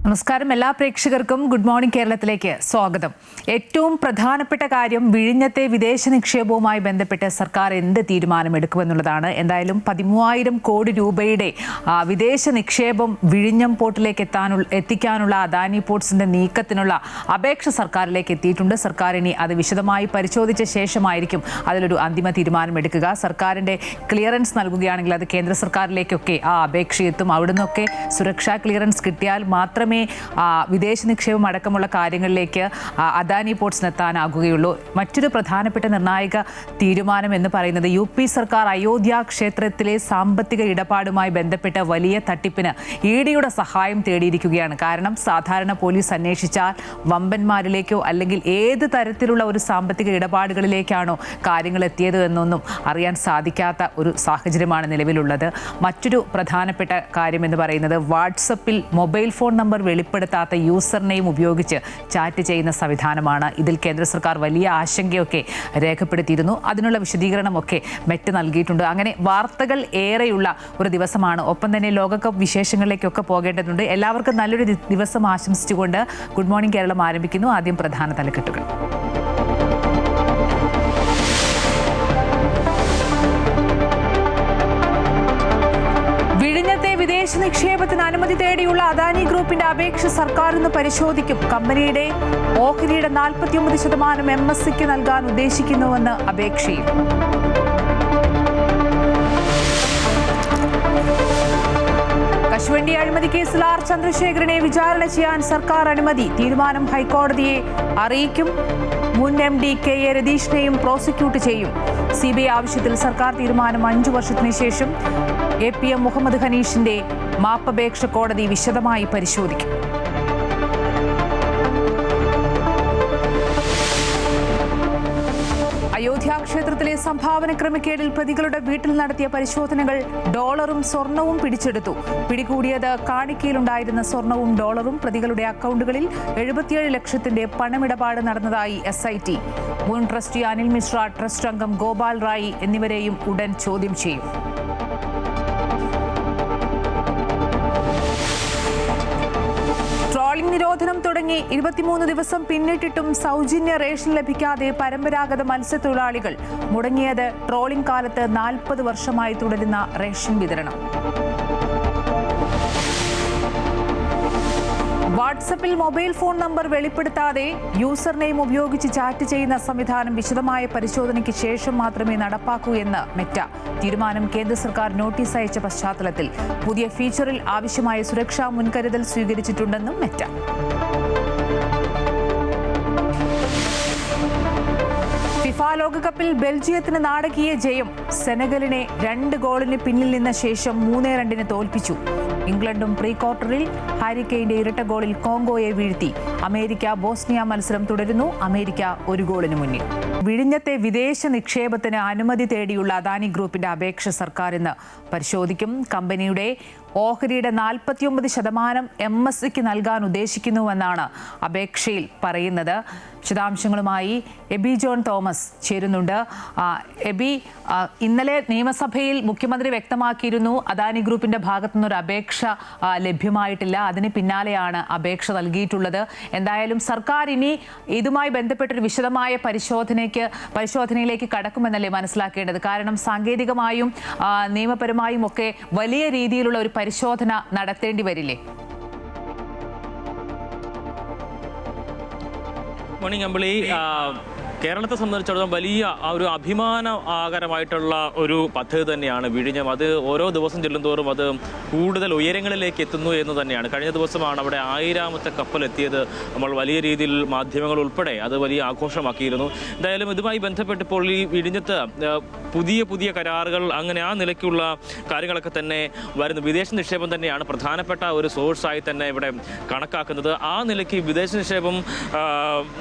നമസ്കാരം. എല്ലാ പ്രേക്ഷകർക്കും ഗുഡ് മോർണിംഗ് കേരളത്തിലേക്ക് സ്വാഗതം. ഏറ്റവും പ്രധാനപ്പെട്ട കാര്യം വിഴിഞ്ഞത്തെ വിദേശ നിക്ഷേപവുമായി ബന്ധപ്പെട്ട് സർക്കാർ എന്ത് തീരുമാനമെടുക്കുമെന്നുള്ളതാണ്. എന്തായാലും 13,000 കോടി രൂപയുടെ വിദേശ നിക്ഷേപം വിഴിഞ്ഞം പോർട്ടിലേക്ക് എത്തിക്കാനുള്ള അദാനി പോർട്സിന്റെ നീക്കത്തിനുള്ള അപേക്ഷ സർക്കാരിലേക്ക് എത്തിയിട്ടുണ്ട്. സർക്കാർ ഇനി അത് വിശദമായി പരിശോധിച്ച ശേഷമായിരിക്കും അതിലൊരു അന്തിമ തീരുമാനമെടുക്കുക. സർക്കാരിന്റെ ക്ലിയറൻസ് നൽകുകയാണെങ്കിൽ അത് കേന്ദ്ര സർക്കാരിലേക്കൊക്കെ ആ അപേക്ഷ എത്തും. അവിടുന്നൊക്കെ സുരക്ഷാ ക്ലിയറൻസ് കിട്ടിയാൽ മാത്രമേ വിദേശ നിക്ഷേപം അടക്കമുള്ള കാര്യങ്ങളിലേക്ക് അദാനി പോർട്സിന് എത്താനാകുകയുള്ളൂ. മറ്റൊരു പ്രധാനപ്പെട്ട നിർണായക തീരുമാനം എന്ന് പറയുന്നത് UP സർക്കാർ അയോധ്യ ക്ഷേത്രത്തിലെ സാമ്പത്തിക ഇടപാടുമായി ബന്ധപ്പെട്ട വലിയ തട്ടിപ്പിന് EDയുടെ സഹായം തേടിയിരിക്കുകയാണ്. കാരണം സാധാരണ പോലീസ് അന്വേഷിച്ചാൽ വമ്പന്മാരിലേക്കോ അല്ലെങ്കിൽ ഏത് തരത്തിലുള്ള ഒരു സാമ്പത്തിക ഇടപാടുകളിലേക്കാണോ കാര്യങ്ങൾ എത്തിയത് എന്നൊന്നും അറിയാൻ സാധിക്കാത്ത ഒരു സാഹചര്യമാണ് നിലവിലുള്ളത്. മറ്റൊരു പ്രധാനപ്പെട്ട കാര്യം എന്ന് പറയുന്നത് വാട്സപ്പിൽ മൊബൈൽ ഫോൺ നമ്പർ വെളിപ്പെടുത്താത്ത യൂസർ നെയിം ഉപയോഗിച്ച് ചാറ്റ് ചെയ്യുന്ന സംവിധാനമാണ്. ഇതിൽ കേന്ദ്ര സർക്കാർ വലിയ ആശങ്കയൊക്കെ രേഖപ്പെടുത്തിയിരുന്നു. അതിനുള്ള വിശദീകരണമൊക്കെ മെറ്റ് നൽകിയിട്ടുണ്ട്. അങ്ങനെ വാർത്തകൾ ഏറെയുള്ള ഒരു ദിവസമാണ്. ഒപ്പം തന്നെ ലോകകപ്പ് വിശേഷങ്ങളിലേക്കൊക്കെ പോകേണ്ടതുണ്ട്. എല്ലാവർക്കും നല്ലൊരു ദിവസം ആശംസിച്ചുകൊണ്ട് ഗുഡ് മോർണിംഗ് കേരളം ആരംഭിക്കുന്നു. ആദ്യം പ്രധാന തലക്കെട്ടുകൾ. വിഴിഞ്ഞത്തെ വിദേശ നിക്ഷേപത്തിന് അനുമതി തേടിയുള്ള അദാനി ഗ്രൂപ്പിന്റെ അപേക്ഷ സർക്കാർ ഇന്ന് പരിശോധിക്കും. കമ്പനിയുടെ ഓഹരിയുടെ 49% MSCക്ക് നൽകാൻ ഉദ്ദേശിക്കുന്നുവെന്ന് അപേക്ഷയിൽ. കശുവണ്ടി അഴിമതി കേസിൽ R ചന്ദ്രശേഖരനെ വിചാരണ ചെയ്യാൻ സർക്കാർ അനുമതി. തീരുമാനം ഹൈക്കോടതിയെ അറിയിക്കും. മുൻ MD KA രതീഷിനെയും പ്രോസിക്യൂട്ട് ചെയ്യും. CBI ആവശ്യത്തിൽ സർക്കാർ തീരുമാനം 5 വർഷത്തിന് ശേഷം. APM മുഹമ്മദ് ഹനീഷിന്റെ മാപ്പപേക്ഷ കോടതി വിശദമായി പരിശോധിക്കും. അയോധ്യ ക്ഷേത്രത്തിലെ സംഭാവന ക്രമക്കേടിൽ പ്രതികളുടെ വീട്ടിൽ നടത്തിയ പരിശോധനകൾ ഡോളറും സ്വർണവും പിടിച്ചെടുത്തു. പിടികൂടിയത് കാണിക്കയിലുണ്ടായിരുന്ന സ്വർണവും ഡോളറും. പ്രതികളുടെ അക്കൗണ്ടുകളിൽ 77 ലക്ഷത്തിന്റെ പണമിടപാട് നടന്നതായി SIT. മുൻ ട്രസ്റ്റി അനിൽ മിശ്ര, ട്രസ്റ്റ് അംഗം ഗോപാൽ റായി എന്നിവരെയും ഉടൻ ചോദ്യം ചെയ്യും. ട്രോളിംഗ് നിരോധനം തുടങ്ങി 23 ദിവസം പിന്നിട്ടിട്ടും സൗജന്യ റേഷൻ ലഭിക്കാതെ പരമ്പരാഗത മത്സ്യത്തൊഴിലാളികൾ. മുടങ്ങിയത് ട്രോളിംഗ് കാലത്ത് 40 വർഷമായി തുടരുന്ന റേഷൻ വിതരണം. വാട്സപ്പിൽ മൊബൈൽ ഫോൺ നമ്പർ വെളിപ്പെടുത്താതെ യൂസർ നെയിം ഉപയോഗിച്ച് ചാറ്റ് ചെയ്യുന്ന സംവിധാനം വിശദമായ പരിശോധനയ്ക്ക് ശേഷം മാത്രമേ നടപ്പാക്കൂ എന്ന് മെറ്റ. തീരുമാനം കേന്ദ്ര സർക്കാർ നോട്ടീസ് അയച്ച പശ്ചാത്തലത്തിൽ പുതിയ ഫീച്ചറിൽ ആവശ്യമായ സുരക്ഷാ മുൻകരുതൽ സ്വീകരിച്ചിട്ടുണ്ടെന്നും മെറ്റ. ഫിഫ ലോകകപ്പിൽ ബെൽജിയത്തിന് നാടകീയ ജയം. സെനഗലിനെ 2 ഗോളിന് പിന്നിൽ നിന്ന ശേഷം 3-2 തോൽപ്പിച്ചു. ഇംഗ്ലണ്ടും പ്രീ ക്വാർട്ടറിൽ ഹാരി കെയ്ന്റെ ഇരട്ട ഗോളിൽ കോങ്കോയെ വീഴ്ത്തി. അമേരിക്ക ബോസ്നിയ മത്സരം തുടരുന്നു. അമേരിക്ക 1 ഗോളിന് മുന്നിൽ. വിഴിഞ്ഞത്തെ വിദേശ നിക്ഷേപത്തിന് അനുമതി തേടിയുള്ള അദാനി ഗ്രൂപ്പിന്റെ അപേക്ഷ സർക്കാർ ഇന്ന് പരിശോധിക്കും. കമ്പനിയുടെ ഓഹരിയുടെ 49% MSCക്ക് നൽകാൻ ഉദ്ദേശിക്കുന്നുവെന്നാണ് അപേക്ഷയിൽ പറയുന്നത്. വിശദാംശങ്ങളുമായി എബി ജോൺ തോമസ് ചേരുന്നുണ്ട്. എബി, ഇന്നലെ നിയമസഭയിൽ മുഖ്യമന്ത്രി വ്യക്തമാക്കിയിരുന്നു അദാനി ഗ്രൂപ്പിന്റെ ഭാഗത്തുനിന്നൊരു അപേക്ഷ ലഭ്യമായിട്ടില്ല. അതിന് പിന്നാലെയാണ് അപേക്ഷ നൽകിയിട്ടുള്ളത്. എന്തായാലും സർക്കാർ ഇനി ഇതുമായി ബന്ധപ്പെട്ടൊരു വിശദമായ പരിശോധനയിലേക്ക് കടക്കുമെന്നല്ലേ മനസ്സിലാക്കേണ്ടത്? കാരണം സാങ്കേതികമായും നിയമപരമായും ഒക്കെ വലിയ രീതിയിലുള്ള ഒരു പരിശോധന നടത്തേണ്ടി വരില്ലേ? മോർണിംഗ് അമ്പിളി, കേരളത്തെ സംബന്ധിച്ചിടത്തോളം വലിയ ഒരു അഭിമാനകരമായിട്ടുള്ള ഒരു പദ്ധതി തന്നെയാണ് വിഴിഞ്ഞം. അത് ഓരോ ദിവസം ചെല്ലുന്തോറും അത് കൂടുതൽ ഉയരങ്ങളിലേക്ക് എത്തുന്നു എന്ന് തന്നെയാണ്. കഴിഞ്ഞ ദിവസമാണ് അവിടെ 1000ാമത്തെ കപ്പൽ എത്തിയത്. നമ്മൾ വലിയ രീതിയിൽ മാധ്യമങ്ങൾ ഉൾപ്പെടെ അത് വലിയ ആഘോഷമാക്കിയിരുന്നു. എന്തായാലും ഇതുമായി ബന്ധപ്പെട്ടിപ്പോൾ ഈ വിഴിഞ്ഞത്ത് പുതിയ കരാറുകൾ, അങ്ങനെ ആ നിലയ്ക്കുള്ള കാര്യങ്ങളൊക്കെ തന്നെ വരുന്നു. വിദേശ നിക്ഷേപം തന്നെയാണ് പ്രധാനപ്പെട്ട ഒരു സോഴ്സായി തന്നെ ഇവിടെ കണക്കാക്കുന്നത്. ആ നിലയ്ക്ക് വിദേശ നിക്ഷേപം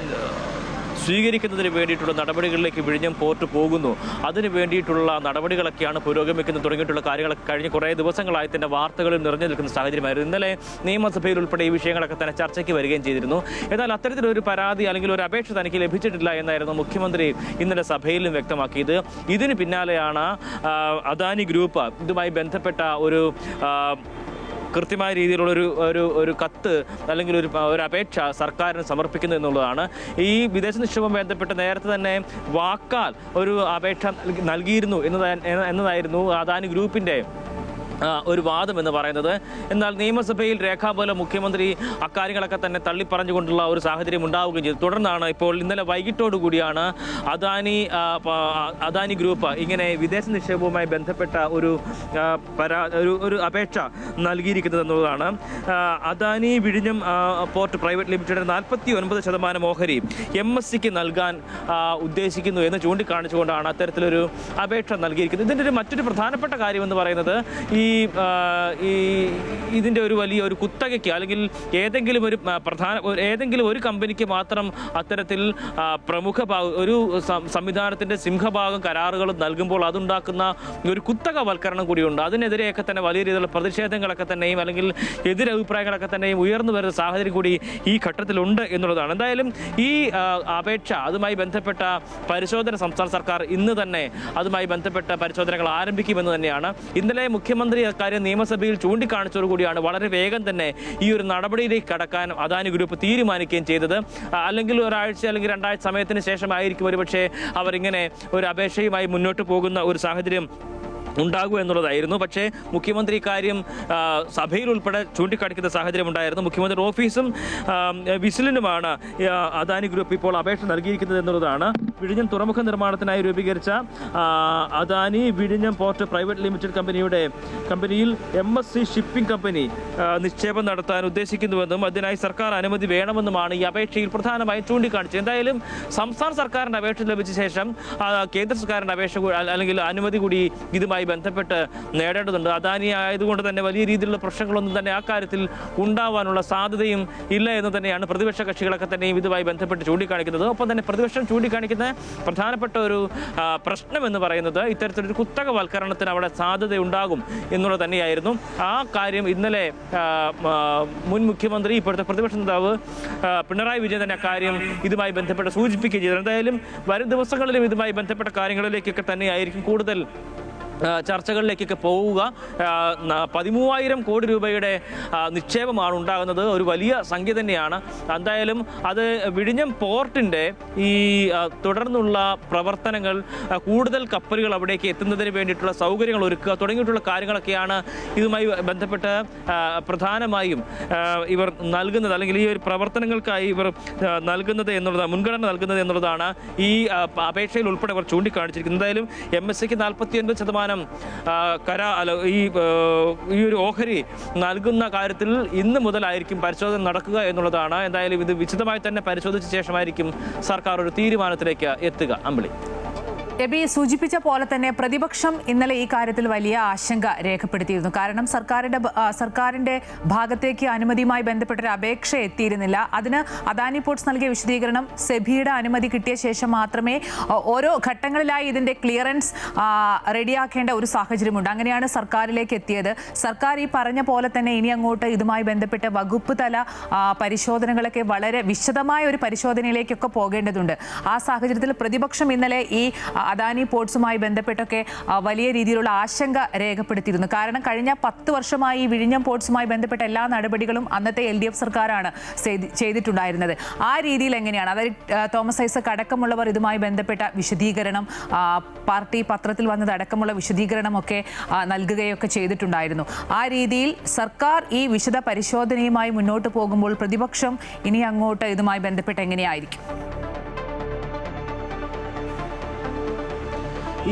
സ്വീകരിക്കുന്നതിന് വേണ്ടിയിട്ടുള്ള നടപടികളിലേക്ക് വിഴിഞ്ഞം പോർട്ട് പോകുന്നു. അതിന് വേണ്ടിയിട്ടുള്ള നടപടികളൊക്കെയാണ് പുരോഗമിക്കുന്നത്. തുടങ്ങിയിട്ടുള്ള കാര്യങ്ങളൊക്കെ കഴിഞ്ഞ് കുറേ ദിവസങ്ങളായി തന്നെ വാർത്തകളിൽ നിറഞ്ഞു നിൽക്കുന്ന സാഹചര്യമായിരുന്നു. ഇന്നലെ നിയമസഭയിൽ ഉൾപ്പെടെ ഈ വിഷയങ്ങളൊക്കെ തന്നെ ചർച്ചയ്ക്ക് വരികയും ചെയ്തിരുന്നു. എന്നാൽ അത്തരത്തിലൊരു പരാതി അല്ലെങ്കിൽ ഒരു അപേക്ഷ തനിക്ക് ലഭിച്ചിട്ടില്ല എന്നായിരുന്നു മുഖ്യമന്ത്രി ഇന്നലെ സഭയിലും വ്യക്തമാക്കിയത്. ഇതിന് പിന്നാലെയാണ് അദാനി ഗ്രൂപ്പ് ഇതുമായി ബന്ധപ്പെട്ട ഒരു കൃത്യമായ രീതിയിലുള്ള ഒരു കത്ത് അല്ലെങ്കിൽ ഒരു അപേക്ഷ സർക്കാരിന് സമർപ്പിക്കുന്നു എന്നുള്ളതാണ്. ഈ വിദേശ നിക്ഷേപം ബന്ധപ്പെട്ട് നേരത്തെ തന്നെ വാക്കാൽ ഒരു അപേക്ഷ നൽകിയിരുന്നു എന്നതായിരുന്നു അദാനി ഗ്രൂപ്പിൻ്റെ ഒരു വാദം എന്ന് പറയുന്നത്. എന്നാൽ നിയമസഭയിൽ രേഖാമൂലം മുഖ്യമന്ത്രി അക്കാര്യങ്ങളൊക്കെ തന്നെ തള്ളിപ്പറഞ്ഞുകൊണ്ടുള്ള ഒരു സാഹചര്യം ഉണ്ടാവുകയും ചെയ്തു. തുടർന്നാണ് ഇപ്പോൾ ഇന്നലെ വൈകിട്ടോടുകൂടിയാണ് അദാനി ഗ്രൂപ്പ് ഇങ്ങനെ വിദേശ നിക്ഷേപവുമായി ബന്ധപ്പെട്ട ഒരു അപേക്ഷ നൽകിയിരിക്കുന്നത് എന്നുള്ളതാണ്. അദാനി വിഴിഞ്ഞം പോർട്ട് പ്രൈവറ്റ് ലിമിറ്റഡ് 49% ഓഹരി MSCക്ക് നൽകാൻ ഉദ്ദേശിക്കുന്നു എന്ന് ചൂണ്ടിക്കാണിച്ചുകൊണ്ടാണ് അത്തരത്തിലൊരു അപേക്ഷ നൽകിയിരിക്കുന്നത്. ഇതിൻ്റെ മറ്റൊരു പ്രധാനപ്പെട്ട കാര്യമെന്ന് പറയുന്നത് ഇതിൻ്റെ ഒരു വലിയ ഒരു കുത്തകയ്ക്ക് അല്ലെങ്കിൽ ഏതെങ്കിലും ഒരു കമ്പനിക്ക് മാത്രം അത്തരത്തിൽ പ്രമുഖ ഒരു സംവിധാനത്തിൻ്റെ സിംഹഭാഗം കരാറുകൾ നൽകുമ്പോൾ അതുണ്ടാക്കുന്ന ഒരു കുത്തകവൽക്കരണം കൂടിയുണ്ട്. അതിനെതിരെയൊക്കെ തന്നെ വലിയ രീതിയിലുള്ള പ്രതിഷേധങ്ങളൊക്കെ തന്നെയും അല്ലെങ്കിൽ എതിരഭിപ്രായങ്ങളൊക്കെ തന്നെയും ഉയർന്നു വരുന്ന സാഹചര്യം കൂടി ഈ ഘട്ടത്തിലുണ്ട് എന്നുള്ളതാണ്. എന്തായാലും ഈ അപേക്ഷ അതുമായി ബന്ധപ്പെട്ട പരിശോധന സംസ്ഥാന സർക്കാർ ഇന്ന് തന്നെ അതുമായി ബന്ധപ്പെട്ട പരിശോധനകൾ ആരംഭിക്കുമെന്ന് തന്നെയാണ്. ഇന്നലെ മുഖ്യമന്ത്രി അക്കാര്യം നിയമസഭയിൽ ചൂണ്ടിക്കാണിച്ചതോടുകൂടിയാണ് വളരെ വേഗം തന്നെ ഈ ഒരു നടപടിയിലേക്ക് കടക്കാൻ അദാനി ഗ്രൂപ്പ് തീരുമാനിക്കുകയും ചെയ്തത്. അല്ലെങ്കിൽ ഒരാഴ്ച അല്ലെങ്കിൽ 2 ആഴ്ച സമയത്തിന് ശേഷമായിരിക്കും ഒരുപക്ഷെ അവരിങ്ങനെ ഒരു അപേക്ഷയുമായി മുന്നോട്ട് പോകുന്ന ഒരു സാഹചര്യം ഉണ്ടാകുക എന്നുള്ളതായിരുന്നു. പക്ഷേ മുഖ്യമന്ത്രി ഇക്കാര്യം സഭയിൽ ഉൾപ്പെടെ ചൂണ്ടിക്കാണിക്കുന്ന സാഹചര്യം ഉണ്ടായിരുന്നു. മുഖ്യമന്ത്രി ഓഫീസും വിസിലിനുമാണ് അദാനി ഗ്രൂപ്പ് ഇപ്പോൾ അപേക്ഷ നൽകിയിരിക്കുന്നത് എന്നുള്ളതാണ്. വിഴിഞ്ഞം തുറമുഖ നിർമ്മാണത്തിനായി രൂപീകരിച്ച അദാനി വിഴിഞ്ഞം പോർട്ട് പ്രൈവറ്റ് ലിമിറ്റഡ് കമ്പനിയിൽ MSC ഷിപ്പിംഗ് കമ്പനി നിക്ഷേപം നടത്താൻ ഉദ്ദേശിക്കുന്നുവെന്നും അതിനായി സർക്കാർ അനുമതി വേണമെന്നുമാണ് ഈ അപേക്ഷയിൽ പ്രധാനമായും ചൂണ്ടിക്കാണിച്ചത്. എന്തായാലും സംസ്ഥാന സർക്കാരിൻ്റെ അപേക്ഷ ലഭിച്ച ശേഷം കേന്ദ്ര സർക്കാരിൻ്റെ അപേക്ഷ അല്ലെങ്കിൽ അനുമതി കൂടി ഇതുമായി ബന്ധപ്പെട്ട് നേടേണ്ടതുണ്ട്. അദാനി ആയതുകൊണ്ട് തന്നെ വലിയ രീതിയിലുള്ള പ്രശ്നങ്ങളൊന്നും തന്നെ ആ കാര്യത്തിൽ ഉണ്ടാവാനുള്ള സാധ്യതയും ഇല്ല എന്ന് തന്നെയാണ് പ്രതിപക്ഷ കക്ഷികളൊക്കെ തന്നെയും ഇതുമായി ബന്ധപ്പെട്ട് ചൂണ്ടിക്കാണിക്കുന്നത്. ഒപ്പം തന്നെ പ്രതിപക്ഷം ചൂണ്ടിക്കാണിക്കുന്ന പ്രധാനപ്പെട്ട ഒരു പ്രശ്നം എന്ന് പറയുന്നത് ഇത്തരത്തിലൊരു കുത്തകവൽക്കരണത്തിന് അവിടെ സാധ്യതയുണ്ടാകും എന്നുള്ളത് തന്നെയായിരുന്നു. ആ കാര്യം ഇന്നലെ മുൻ മുഖ്യമന്ത്രി ഇപ്പോഴത്തെ പ്രതിപക്ഷ നേതാവ് പിണറായി വിജയൻ തന്നെ അക്കാര്യം ഇതുമായി ബന്ധപ്പെട്ട് സൂചിപ്പിക്കുകയും ചെയ്തു. എന്തായാലും വരും ദിവസങ്ങളിലും ഇതുമായി ബന്ധപ്പെട്ട കാര്യങ്ങളിലേക്കൊക്കെ തന്നെയായിരിക്കും കൂടുതൽ ചർച്ചകളിലേക്കൊക്കെ പോവുക. 13,000 കോടി രൂപയുടെ നിക്ഷേപമാണ് ഉണ്ടാകുന്നത്. ഒരു വലിയ സംഖ്യ തന്നെയാണ്. എന്തായാലും അത് വിഴിഞ്ഞം പോർട്ടിൻ്റെ ഈ തുടർന്നുള്ള പ്രവർത്തനങ്ങൾ, കൂടുതൽ കപ്പലുകൾ അവിടേക്ക് എത്തുന്നതിന് വേണ്ടിയിട്ടുള്ള സൗകര്യങ്ങൾ ഒരുക്കുക തുടങ്ങിയിട്ടുള്ള കാര്യങ്ങളൊക്കെയാണ് ഇതുമായി ബന്ധപ്പെട്ട് പ്രധാനമായും ഇവർ നൽകുന്നത് അല്ലെങ്കിൽ ഈ ഒരു പ്രവർത്തനങ്ങൾക്കായി ഇവർ നൽകുന്നത് എന്നുള്ളതാണ്, മുൻഗണന നൽകുന്നത് എന്നുള്ളതാണ് ഈ അപേക്ഷയിൽ ഉൾപ്പെടെ ഇവർ ചൂണ്ടിക്കാണിച്ചിരിക്കുന്നത്. എന്തായാലും MSCക്ക് 49% ഈ ഒരു ഓഹരി നൽകുന്ന കാര്യത്തിൽ ഇന്ന് മുതലായിരിക്കും പരിശോധന നടക്കുക എന്നുള്ളതാണ്. എന്തായാലും ഇത് വിശദമായി തന്നെ പരിശോധിച്ച ശേഷമായിരിക്കും സർക്കാർ ഒരു തീരുമാനത്തിലേക്ക് എത്തുക. അമ്പിളി, എബി സൂചിപ്പിച്ച പോലെ തന്നെ പ്രതിപക്ഷം ഇന്നലെ ഈ കാര്യത്തിൽ വലിയ ആശങ്ക രേഖപ്പെടുത്തിയിരുന്നു. കാരണം സർക്കാരിന്റെ ഭാഗത്തേക്ക് അനുമതിയുമായി ബന്ധപ്പെട്ടൊരു അപേക്ഷ എത്തിയിരുന്നില്ല. അതിന് അദാനി പോർട്സ് നൽകിയ വിശദീകരണം സെബിയുടെ അനുമതി കിട്ടിയ ശേഷം മാത്രമേ ഓരോ ഘട്ടങ്ങളിലായി ഇതിന്റെ ക്ലിയറൻസ് റെഡിയാക്കേണ്ട ഒരു സാഹചര്യമുണ്ട്. അങ്ങനെയാണ് സർക്കാരിലേക്ക് എത്തിയത്. സർക്കാർ ഈ പറഞ്ഞ പോലെ തന്നെ ഇനി അങ്ങോട്ട് ഇതുമായി ബന്ധപ്പെട്ട വകുപ്പ് തല പരിശോധനകളൊക്കെ വളരെ വിശദമായ ഒരു പരിശോധനയിലേക്കൊക്കെ പോകേണ്ടതുണ്ട്. ആ സാഹചര്യത്തിൽ പ്രതിപക്ഷം ഇന്നലെ ഈ അദാനി പോർട്സുമായി ബന്ധപ്പെട്ടൊക്കെ വലിയ രീതിയിലുള്ള ആശങ്ക രേഖപ്പെടുത്തിയിരുന്നു. കാരണം കഴിഞ്ഞ 10 വർഷമായി വിഴിഞ്ഞം പോർട്സുമായി ബന്ധപ്പെട്ട എല്ലാ നടപടികളും അന്നത്തെ LDF സർക്കാരാണ് ചെയ്തിട്ടുണ്ടായിരുന്നത്. ആ രീതിയിൽ എങ്ങനെയാണ്, അതായത് തോമസ് ഐസക് അടക്കമുള്ളവർ ഇതുമായി ബന്ധപ്പെട്ട വിശദീകരണം, പാർട്ടി പത്രത്തിൽ വന്നതടക്കമുള്ള വിശദീകരണമൊക്കെ നൽകുകയൊക്കെ ചെയ്തിട്ടുണ്ടായിരുന്നു. ആ രീതിയിൽ സർക്കാർ ഈ വിശദ പരിശോധനയുമായി മുന്നോട്ട് പോകുമ്പോൾ പ്രതിപക്ഷം ഇനി അങ്ങോട്ട് ഇതുമായി ബന്ധപ്പെട്ട് എങ്ങനെയായിരിക്കും?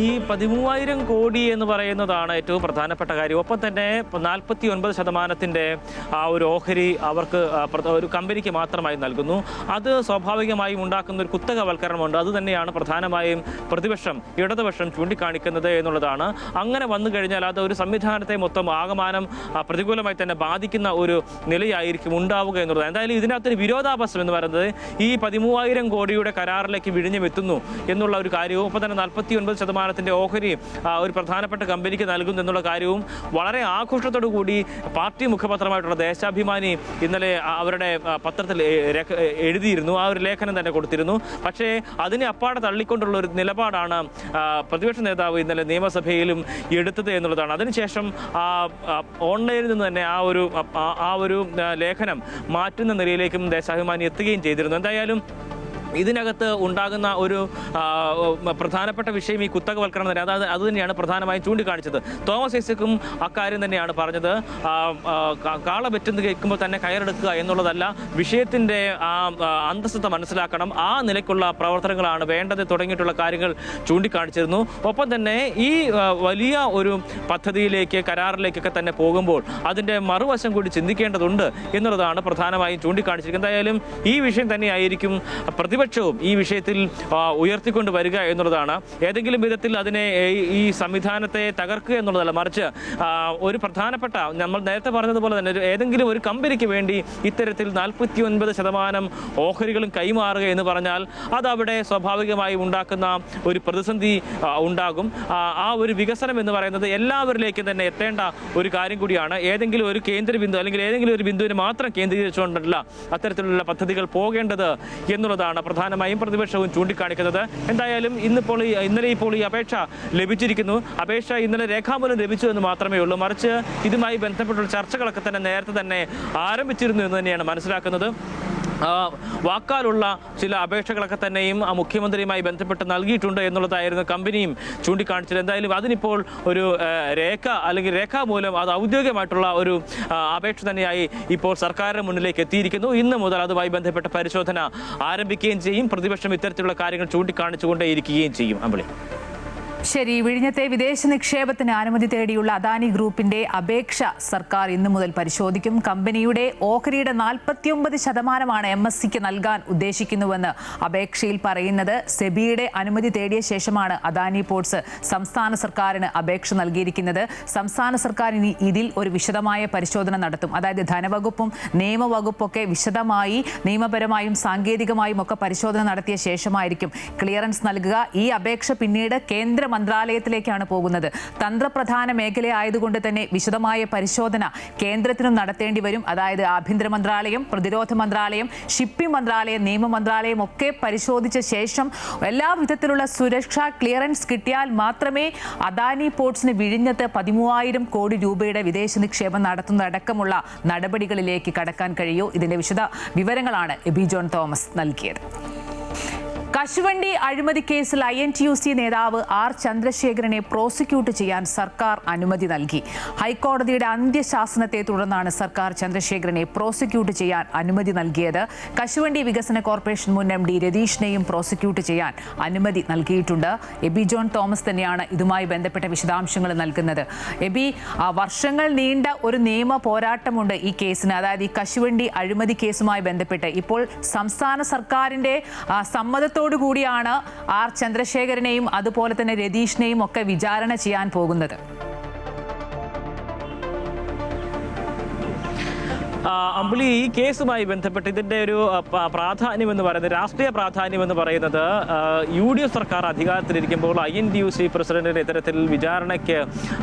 ഈ 13,000 കോടി എന്ന് പറയുന്നതാണ് ഏറ്റവും പ്രധാനപ്പെട്ട കാര്യം. ഒപ്പം തന്നെ 49% ആ ഒരു ഓഹരി അവർക്ക് ഒരു കമ്പനിക്ക് മാത്രമായി നൽകുന്നു. അത് സ്വാഭാവികമായും ഉണ്ടാക്കുന്ന ഒരു കുത്തകവൽക്കരണമുണ്ട്. അത് തന്നെയാണ് പ്രധാനമായും പ്രതിപക്ഷം, ഇടതുപക്ഷം ചൂണ്ടിക്കാണിക്കുന്നത് എന്നുള്ളതാണ്. അങ്ങനെ വന്നു കഴിഞ്ഞാൽ അത് ഒരു സംവിധാനത്തെ മൊത്തം ആകമാനം പ്രതികൂലമായി തന്നെ ബാധിക്കുന്ന ഒരു നിലയായിരിക്കും ഉണ്ടാവുക എന്നുള്ളത്. എന്തായാലും ഇതിനകത്തൊരു വിരോധാഭാസം എന്ന് പറയുന്നത് ഈ 13,000 കോടിയുടെ കരാറിലേക്ക് വിഴിഞ്ഞം എത്തുന്നു എന്നുള്ള ഒരു കാര്യവും ഒപ്പം തന്നെ 49% ശതമാനത്തിൻ്റെ ഓഹരി ഒരു പ്രധാനപ്പെട്ട കമ്പനിക്ക് നൽകുന്നു എന്നുള്ള കാര്യവും വളരെ ആഘോഷത്തോടു കൂടി പാർട്ടി മുഖപത്രമായിട്ടുള്ള ദേശാഭിമാനി ഇന്നലെ അവരുടെ പത്രത്തിൽ എഴുതിയിരുന്നു. ആ ഒരു ലേഖനം തന്നെ കൊടുത്തിരുന്നു. പക്ഷേ അതിനെ അപ്പാടെ തള്ളിക്കൊണ്ടുള്ള ഒരു നിലപാടാണ് പ്രതിപക്ഷ നേതാവ് ഇന്നലെ നിയമസഭയിലും എടുത്തത് എന്നുള്ളതാണ്. അതിനുശേഷം ഓൺലൈനിൽ നിന്ന് തന്നെ ആ ഒരു ലേഖനം മാറ്റുന്ന നിലയിലേക്കും ദേശാഭിമാനി എത്തുകയും ചെയ്തിരുന്നു. എന്തായാലും ഇതിനകത്ത് ഉണ്ടാകുന്ന ഒരു പ്രധാനപ്പെട്ട വിഷയം ഈ കുത്തകവൽക്കരണം തന്നെ. അത് തന്നെയാണ് പ്രധാനമായും ചൂണ്ടിക്കാണിച്ചത്. തോമസ് ഐസക്കും അക്കാര്യം തന്നെയാണ് പറഞ്ഞത്. കാള പെറ്റെന്ന് കേൾക്കുമ്പോൾ തന്നെ കയറെടുക്കുക എന്നുള്ളതല്ല, വിഷയത്തിൻ്റെ അന്തസ്സത്ത മനസ്സിലാക്കണം, ആ നിലയ്ക്കുള്ള പ്രവർത്തനങ്ങളാണ് വേണ്ടത് തുടങ്ങിയിട്ടുള്ള കാര്യങ്ങൾ ചൂണ്ടിക്കാണിച്ചിരുന്നു. ഒപ്പം തന്നെ ഈ വലിയ ഒരു പദ്ധതിയിലേക്ക് കരാറിലേക്കൊക്കെ തന്നെ പോകുമ്പോൾ അതിൻ്റെ മറുവശം കൂടി ചിന്തിക്കേണ്ടതുണ്ട് എന്നുള്ളതാണ് പ്രധാനമായും ചൂണ്ടിക്കാണിച്ചിരിക്കുന്നത്. എന്തായാലും ഈ വിഷയം തന്നെയായിരിക്കും പ്രതിപക്ഷവും ഈ വിഷയത്തിൽ ഉയർത്തിക്കൊണ്ട് വരിക എന്നുള്ളതാണ്. ഏതെങ്കിലും വിധത്തിൽ അതിനെ ഈ സംവിധാനത്തെ തകർക്കുക എന്നുള്ളതല്ല, മറിച്ച് ഒരു പ്രധാനപ്പെട്ട, നമ്മൾ നേരത്തെ പറഞ്ഞതുപോലെ തന്നെ ഏതെങ്കിലും ഒരു കമ്പനിക്ക് വേണ്ടി ഇത്തരത്തിൽ 49% ഓഹരികളും കൈമാറുക എന്ന് പറഞ്ഞാൽ അതവിടെ സ്വാഭാവികമായി ഉണ്ടാക്കുന്ന ഒരു പ്രതിസന്ധി ഉണ്ടാകും. ആ ഒരു വികസനം എന്ന് പറയുന്നത് എല്ലാവരിലേക്കും തന്നെ എത്തേണ്ട ഒരു കാര്യം കൂടിയാണ്. ഏതെങ്കിലും ഒരു കേന്ദ്ര ബിന്ദു അല്ലെങ്കിൽ ഏതെങ്കിലും ഒരു ബിന്ദുവിനെ മാത്രം കേന്ദ്രീകരിച്ചുകൊണ്ടല്ല അത്തരത്തിലുള്ള പദ്ധതികൾ പോകേണ്ടത് എന്നുള്ളതാണ് പ്രധാനമായും പ്രതിപക്ഷവും ചൂണ്ടിക്കാണിക്കുന്നത്. എന്തായാലും ഇന്നലെ ഇപ്പോൾ ഈ അപേക്ഷ ലഭിച്ചിരിക്കുന്നു. അപേക്ഷ ഇന്നലെ രേഖാമൂലം ലഭിച്ചു എന്ന് മാത്രമേ ഉള്ളൂ. മറിച്ച് ഇതുമായി ബന്ധപ്പെട്ടുള്ള ചർച്ചകളൊക്കെ തന്നെ നേരത്തെ തന്നെ ആരംഭിച്ചിരുന്നു എന്ന് തന്നെയാണ് മനസ്സിലാക്കുന്നത്. വാക്കാലുള്ള ചില അപേക്ഷകളൊക്കെ തന്നെയും മുഖ്യമന്ത്രിയുമായി ബന്ധപ്പെട്ട് നൽകിയിട്ടുണ്ട് എന്നുള്ളതായിരുന്നു കമ്പനിയും ചൂണ്ടിക്കാണിച്ചത്. എന്തായാലും അതിനിപ്പോൾ ഒരു രേഖ അല്ലെങ്കിൽ രേഖാമൂലം അത് ഔദ്യോഗികമായിട്ടുള്ള ഒരു അപേക്ഷ തന്നെയായി ഇപ്പോൾ സർക്കാരിന് മുന്നിലേക്ക് എത്തിയിരിക്കുന്നു. ഇന്ന് മുതൽ അതുമായി ബന്ധപ്പെട്ട പരിശോധന ആരംഭിക്കുകയും ചെയ്യും. പ്രതിപക്ഷം ഇത്തരത്തിലുള്ള കാര്യങ്ങൾ ചൂണ്ടിക്കാണിച്ചുകൊണ്ടേയിരിക്കുകയും ചെയ്യും. അമ്പിളി, ശരി. വിഴിഞ്ഞത്തെ വിദേശ നിക്ഷേപത്തിന് അനുമതി തേടിയുള്ള അദാനി ഗ്രൂപ്പിന്റെ അപേക്ഷ സർക്കാർ ഇന്നു മുതൽ പരിശോധിക്കും. കമ്പനിയുടെ ഓഹരിയുടെ 49% MSCക്ക് നൽകാൻ ഉദ്ദേശിക്കുന്നുവെന്ന് അപേക്ഷയിൽ പറയുന്നത്. സെബിയുടെ അനുമതി തേടിയ ശേഷമാണ് അദാനി പോർട്സ് സംസ്ഥാന സർക്കാരിന് അപേക്ഷ നൽകിയിരിക്കുന്നത്. സംസ്ഥാന സർക്കാർ ഇനി ഇതിൽ ഒരു വിശദമായ പരിശോധന നടത്തും. അതായത് ധനവകുപ്പും നിയമവകുപ്പൊക്കെ വിശദമായി നിയമപരമായും സാങ്കേതികമായും ഒക്കെ പരിശോധന നടത്തിയ ശേഷമായിരിക്കും ക്ലിയറൻസ് നൽകുക. ഈ അപേക്ഷ പിന്നീട് കേന്ദ്ര മന്ത്രാലയത്തിലേക്കാണ് പോകുന്നത്. തന്ത്രപ്രധാന മേഖലയായതുകൊണ്ട് തന്നെ വിശദമായ പരിശോധന കേന്ദ്രത്തിനും നടത്തേണ്ടി വരും. അതായത് ആഭ്യന്തര മന്ത്രാലയം, പ്രതിരോധ മന്ത്രാലയം, ഷിപ്പിംഗ് മന്ത്രാലയം, നിയമ മന്ത്രാലയം ഒക്കെ പരിശോധിച്ച ശേഷം എല്ലാ വിധത്തിലുള്ള സുരക്ഷാ ക്ലിയറൻസ് കിട്ടിയാൽ മാത്രമേ അദാനി പോർട്സിന് വിഴിഞ്ഞത്ത് 13,000 കോടി രൂപയുടെ വിദേശ നിക്ഷേപം നടത്തുന്നതടക്കമുള്ള നടപടികളിലേക്ക് കടക്കാൻ കഴിയൂ. ഇതിന്റെ വിശദ വിവരങ്ങളാണ് എബി ജോൺ തോമസ് നൽകിയത്. കശുവണ്ടി അഴിമതി കേസിൽ INTUC നേതാവ് R ചന്ദ്രശേഖരനെ പ്രോസിക്യൂട്ട് ചെയ്യാൻ സർക്കാർ അനുമതി നൽകി. ഹൈക്കോടതിയുടെ അന്ത്യശാസനത്തെ തുടർന്നാണ് സർക്കാർ ചന്ദ്രശേഖരനെ പ്രോസിക്യൂട്ട് ചെയ്യാൻ അനുമതി നൽകിയത്. കശുവണ്ടി വികസന കോർപ്പറേഷൻ മുൻ MD രതീഷിനെയും പ്രോസിക്യൂട്ട് ചെയ്യാൻ അനുമതി നൽകിയിട്ടുണ്ട്. എബി ജോൺ തോമസ് തന്നെയാണ് ഇതുമായി ബന്ധപ്പെട്ട വിശദാംശങ്ങൾ നൽകുന്നത്. എബി, വർഷങ്ങൾ നീണ്ട ഒരു നിയമ പോരാട്ടമുണ്ട് ഈ കേസിന്. അതായത് ഈ കശുവണ്ടി അഴിമതി കേസുമായി ബന്ധപ്പെട്ട് ഇപ്പോൾ സംസ്ഥാന സർക്കാരിന്റെ സമ്മതത്തോടു കൂടിയാണ് R ചന്ദ്രശേഖരനെയും അതുപോലെ തന്നെ രതീഷിനെയും ഒക്കെ വിചാരണ ചെയ്യാൻ പോകുന്നത്. അമ്പിളി, ഈ കേസുമായി ബന്ധപ്പെട്ട് ഇതിൻ്റെ ഒരു പ്രാധാന്യം എന്ന് പറയുന്നത്, രാഷ്ട്രീയ പ്രാധാന്യം എന്ന് പറയുന്നത്, UDF സർക്കാർ അധികാരത്തിലിരിക്കുമ്പോൾ INTUC പ്രസിഡന്റിന് ഇത്തരത്തിൽ വിചാരണയ്ക്ക്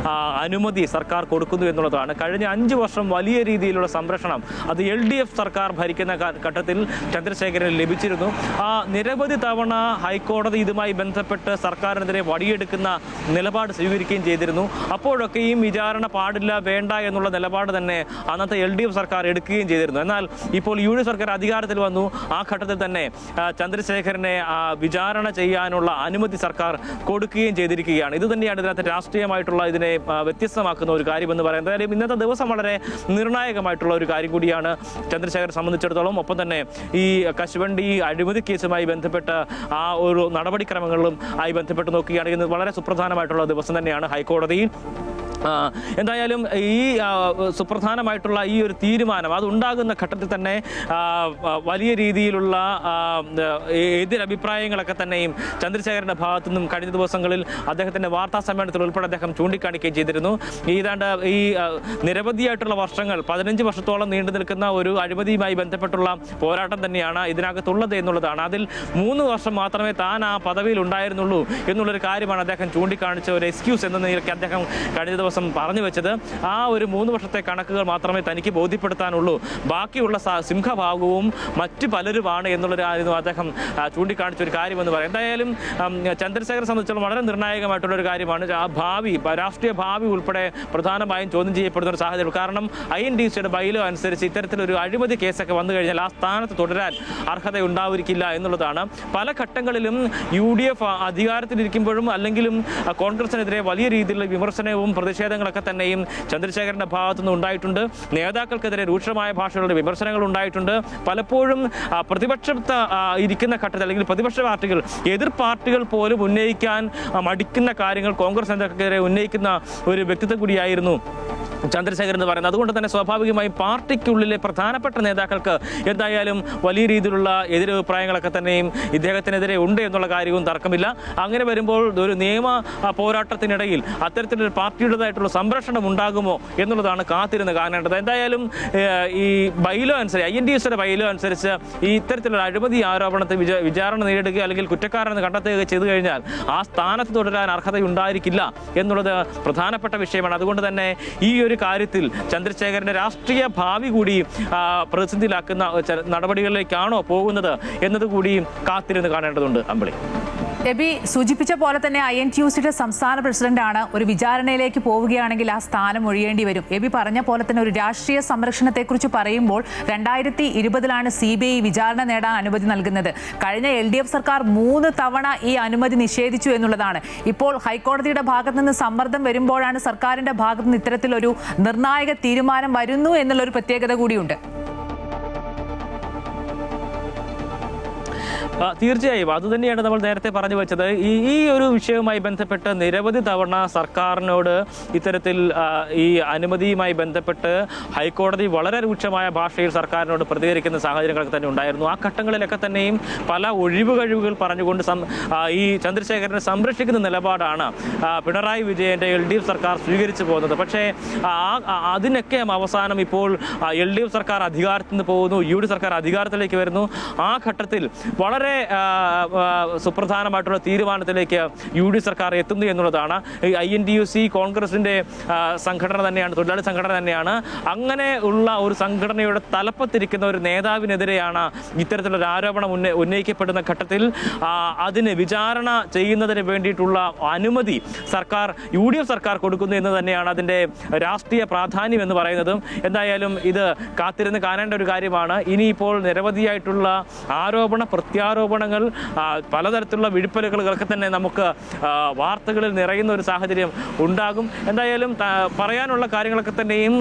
അനുമതി സർക്കാർ കൊടുക്കുന്നു എന്നുള്ളതാണ്. കഴിഞ്ഞ 5 വർഷം വലിയ രീതിയിലുള്ള സംരക്ഷണം അത് LDF സർക്കാർ ഭരിക്കുന്ന ഘട്ടത്തിൽ ചന്ദ്രശേഖരന് ലഭിച്ചിരുന്നു. നിരവധി തവണ ഹൈക്കോടതി ഇതുമായി ബന്ധപ്പെട്ട് സർക്കാരിനെതിരെ വടിയെടുക്കുന്ന നിലപാട് സ്വീകരിക്കുകയും ചെയ്തിരുന്നു. അപ്പോഴൊക്കെയും വിചാരണ പാടില്ല, വേണ്ട എന്നുള്ള നിലപാട് തന്നെ അന്നത്തെ LDF സർക്കാർ എടുക്കുകയും ചെയ്തിരുന്നു. എന്നാൽ ഇപ്പോൾ UDF സർക്കാർ അധികാരത്തിൽ വന്നു. ആ ഘട്ടത്തിൽ തന്നെ ചന്ദ്രശേഖരനെ വിചാരണ ചെയ്യാനുള്ള അനുമതി സർക്കാർ കൊടുക്കുകയും ചെയ്തിരിക്കുകയാണ്. ഇത് തന്നെയാണ് ഇതിനകത്ത് രാഷ്ട്രീയമായിട്ടുള്ള ഇതിനെ വ്യത്യസ്തമാക്കുന്ന ഒരു കാര്യമെന്ന് പറയുന്നത്. അതായത് ഇന്നത്തെ ദിവസം വളരെ നിർണായകമായിട്ടുള്ള ഒരു കാര്യം കൂടിയാണ് ചന്ദ്രശേഖരനെ സംബന്ധിച്ചിടത്തോളം. ഒപ്പം തന്നെ ഈ കശുവണ്ടി അഴിമതി കേസുമായി ബന്ധപ്പെട്ട് ആ ഒരു നടപടിക്രമങ്ങളിലും ആയി ബന്ധപ്പെട്ട് നോക്കുകയാണെങ്കിൽ വളരെ സുപ്രധാനമായിട്ടുള്ള ദിവസം തന്നെയാണ്. ഹൈക്കോടതിയിൽ എന്തായാലും ഈ സുപ്രധാനമായിട്ടുള്ള ഈ ഒരു തീരുമാനം അതുണ്ടാകുന്ന ഘട്ടത്തിൽ തന്നെ വലിയ രീതിയിലുള്ള എതിരഭിപ്രായങ്ങളൊക്കെ തന്നെയും ചന്ദ്രശേഖരന്റെ ഭാഗത്തു നിന്നും കഴിഞ്ഞ ദിവസങ്ങളിൽ അദ്ദേഹത്തിന്റെ വാർത്താ സമ്മേളനത്തിൽ ഉൾപ്പെടെ അദ്ദേഹം ചൂണ്ടിക്കാണിക്കുകയും ചെയ്തിരുന്നു. ഏതാണ്ട് ഈ നിരവധിയായിട്ടുള്ള വർഷങ്ങൾ 15 വർഷത്തോളം നീണ്ടു നിൽക്കുന്ന ഒരു അഴിമതിയുമായി ബന്ധപ്പെട്ടുള്ള പോരാട്ടം തന്നെയാണ് ഇതിനകത്തുള്ളത് എന്നുള്ളതാണ്. അതിൽ 3 വർഷം മാത്രമേ താൻ ആ പദവിയിൽ ഉണ്ടായിരുന്നുള്ളൂ എന്നുള്ളൊരു കാര്യമാണ് അദ്ദേഹം ചൂണ്ടിക്കാണിച്ച ഒരു എക്സ്ക്യൂസ് എന്ന നിലയ്ക്ക് അദ്ദേഹം കഴിഞ്ഞ ദിവസം പറഞ്ഞു വെച്ചത്. ആ ഒരു 3 വർഷത്തെ കണക്കുകൾ മാത്രമേ തനിക്ക് ബോധ്യപ്പെടുത്താനുള്ളൂ, ബാക്കിയുള്ള സിംഹഭാഗവും മറ്റു പലരുമാണ് എന്നുള്ളൊരു അദ്ദേഹം ചൂണ്ടിക്കാണിച്ച ഒരു കാര്യമെന്ന് പറയും. എന്തായാലും ചന്ദ്രശേഖരനെ സംബന്ധിച്ചിടത്തോളം വളരെ നിർണായകമായിട്ടുള്ള ഒരു കാര്യമാണ്. ആ ഭാവി, രാഷ്ട്രീയ ഭാവി ഉൾപ്പെടെ പ്രധാനമായും ചോദ്യം ചെയ്യപ്പെടുന്ന ഒരു സാഹചര്യം. കാരണം INTUCയുടെ ബൈലോ അനുസരിച്ച് ഇത്തരത്തിലൊരു അഴിമതി കേസൊക്കെ വന്നു കഴിഞ്ഞാൽ ആ സ്ഥാനത്ത് തുടരാൻ അർഹത ഉണ്ടായിരിക്കില്ല എന്നുള്ളതാണ്. പല ഘട്ടങ്ങളിലും UDF അധികാരത്തിലിരിക്കുമ്പോഴും അല്ലെങ്കിലും കോൺഗ്രസിനെതിരെ വലിയ രീതിയിലുള്ള വിമർശനവും പ്രതിഷേധങ്ങളൊക്കെ തന്നെയും ചന്ദ്രശേഖരന്റെ ഭാഗത്തുനിന്ന് ഉണ്ടായിട്ടുണ്ട്. നേതാക്കൾക്കെതിരെ രൂക്ഷമായ ഭാഷകളുടെ വിമർശനങ്ങൾ ഉണ്ടായിട്ടുണ്ട്. പലപ്പോഴും പ്രതിപക്ഷത്ത് ഇരിക്കുന്ന ഘട്ടത്തിൽ അല്ലെങ്കിൽ പ്രതിപക്ഷ പാർട്ടികൾ, എതിർ പാർട്ടികൾ പോലും ഉന്നയിക്കാൻ മടിക്കുന്ന കാര്യങ്ങൾ കോൺഗ്രസ് നേതാക്കൾക്കെതിരെ ഉന്നയിക്കുന്ന ഒരു വ്യക്തിത്വം കൂടിയായിരുന്നു ചന്ദ്രശേഖരൻ എന്ന് പറയുന്നത്. അതുകൊണ്ട് തന്നെ സ്വാഭാവികമായും പാർട്ടിക്കുള്ളിലെ പ്രധാനപ്പെട്ട നേതാക്കൾക്ക് എന്തായാലും വലിയ രീതിയിലുള്ള എതിരഭിപ്രായങ്ങളൊക്കെ തന്നെയും ഇദ്ദേഹത്തിനെതിരെ ഉണ്ട് എന്നുള്ള കാര്യവും തർക്കമില്ല. അങ്ങനെ വരുമ്പോൾ ഒരു നിയമ പോരാട്ടത്തിനിടയിൽ അത്തരത്തിലൊരു പാർട്ടിയുടേതായിട്ടുള്ള സംരക്ഷണം ഉണ്ടാകുമോ എന്നുള്ളതാണ് കാത്തിരുന്ന് കാണേണ്ടത്. എന്തായാലും ഈ ബൈലോ അനുസരിച്ച്, INTUCയുടെ ബൈലോ അനുസരിച്ച് ഈ ഇത്തരത്തിലുള്ള അഴിമതി ആരോപണത്തെ വിചാരണ നേരിടുക അല്ലെങ്കിൽ കുറ്റക്കാരെന്ന് കണ്ടെത്തുക ചെയ്തു കഴിഞ്ഞാൽ ആ സ്ഥാനത്ത് തുടരാൻ അർഹതയുണ്ടായിരിക്കില്ല എന്നുള്ളത് പ്രധാനപ്പെട്ട വിഷയമാണ്. അതുകൊണ്ട് തന്നെ ഈ ഒരു കാര്യത്തിൽ ചന്ദ്രശേഖരന്റെ രാഷ്ട്രീയ ഭാവി കൂടി പ്രതിസന്ധിയിലാക്കുന്ന നടപടികളിലേക്കാണോ പോകുന്നത് എന്നത് കൂടി കാത്തിരുന്ന് കാണേണ്ടതുണ്ട്. അമ്പിളി, എബി സൂചിപ്പിച്ച പോലെ തന്നെ INTUCയുടെ സംസ്ഥാന പ്രസിഡന്റാണ്. ഒരു വിചാരണയിലേക്ക് പോവുകയാണെങ്കിൽ ആ സ്ഥാനം ഒഴിയേണ്ടി വരും. എബി പറഞ്ഞ പോലെ തന്നെ ഒരു രാഷ്ട്രീയ സംരക്ഷണത്തെക്കുറിച്ച് പറയുമ്പോൾ 2020 CBI വിചാരണ നേടാൻ അനുമതി നൽകുന്നത്. കഴിഞ്ഞ LDF സർക്കാർ 3 തവണ ഈ അനുമതി നിഷേധിച്ചു എന്നുള്ളതാണ്. ഇപ്പോൾ ഹൈക്കോടതിയുടെ ഭാഗത്തു നിന്ന് സമ്മർദ്ദം വരുമ്പോഴാണ് സർക്കാരിന്റെ ഭാഗത്തു നിന്ന് ഇത്തരത്തിലൊരു നിർണായക തീരുമാനം വരുന്നു എന്നുള്ളൊരു പ്രത്യേകത കൂടിയുണ്ട്. തീർച്ചയായും അതുതന്നെയാണ് നമ്മൾ നേരത്തെ പറഞ്ഞു വെച്ചത്. ഈ ഒരു വിഷയവുമായി ബന്ധപ്പെട്ട് നിരവധി തവണ സർക്കാരിനോട് ഇത്തരത്തിൽ ഈ അനുമതിയുമായി ബന്ധപ്പെട്ട് ഹൈക്കോടതി വളരെ രൂക്ഷമായ ഭാഷയിൽ സർക്കാരിനോട് പ്രതികരിക്കുന്ന സാഹചര്യങ്ങളൊക്കെ തന്നെ ഉണ്ടായിരുന്നു. ആ ഘട്ടങ്ങളിലൊക്കെ തന്നെയും പല ഒഴിവുകഴിവുകൾ പറഞ്ഞുകൊണ്ട് ഈ ചന്ദ്രശേഖരനെ സംരക്ഷിക്കുന്ന നിലപാടാണ് പിണറായി വിജയന്റെ LDF സർക്കാർ സ്വീകരിച്ചു പോകുന്നത്. പക്ഷേ അതിനൊക്കെ അവസാനം ഇപ്പോൾ LDF സർക്കാർ അധികാരത്തിൽ നിന്ന് പോകുന്നു, UD സർക്കാർ അധികാരത്തിലേക്ക് വരുന്നു. ആ ഘട്ടത്തിൽ വളരെ സുപ്രധാനമായിട്ടുള്ള തീരുമാനത്തിലേക്ക് UD സർക്കാർ എത്തുന്നു എന്നുള്ളതാണ്. INTUC കോൺഗ്രസിന്റെ സംഘടന തന്നെയാണ്, തൊഴിലാളി സംഘടന തന്നെയാണ്. അങ്ങനെ ഉള്ള ഒരു സംഘടനയുടെ തലപ്പത്തിരിക്കുന്ന ഒരു നേതാവിനെതിരെയാണ് ഇത്തരത്തിലൊരു ആരോപണം ഉന്നയിക്കപ്പെടുന്ന ഘട്ടത്തിൽ അതിന് വിചാരണ ചെയ്യുന്നതിന് വേണ്ടിയിട്ടുള്ള അനുമതി സർക്കാർ UDF സർക്കാർ കൊടുക്കുന്നു എന്ന് തന്നെയാണ് അതിൻ്റെ രാഷ്ട്രീയ പ്രാധാന്യം എന്ന് പറയുന്നതും. എന്തായാലും ഇത് കാത്തിരുന്ന് കാണേണ്ട ഒരു കാര്യമാണ്. ഇനിയിപ്പോൾ നിരവധിയായിട്ടുള്ള പ്രത്യാരോപണങ്ങൾ, പലതരത്തിലുള്ള വിഴുപ്പലുകളൊക്കെ തന്നെ നമുക്ക് വാർത്തകളിൽ നിറയുന്ന ഒരു സാഹചര്യം ഉണ്ടാകും. എന്തായാലും പറയാനുള്ള കാര്യങ്ങളൊക്കെ തന്നെയും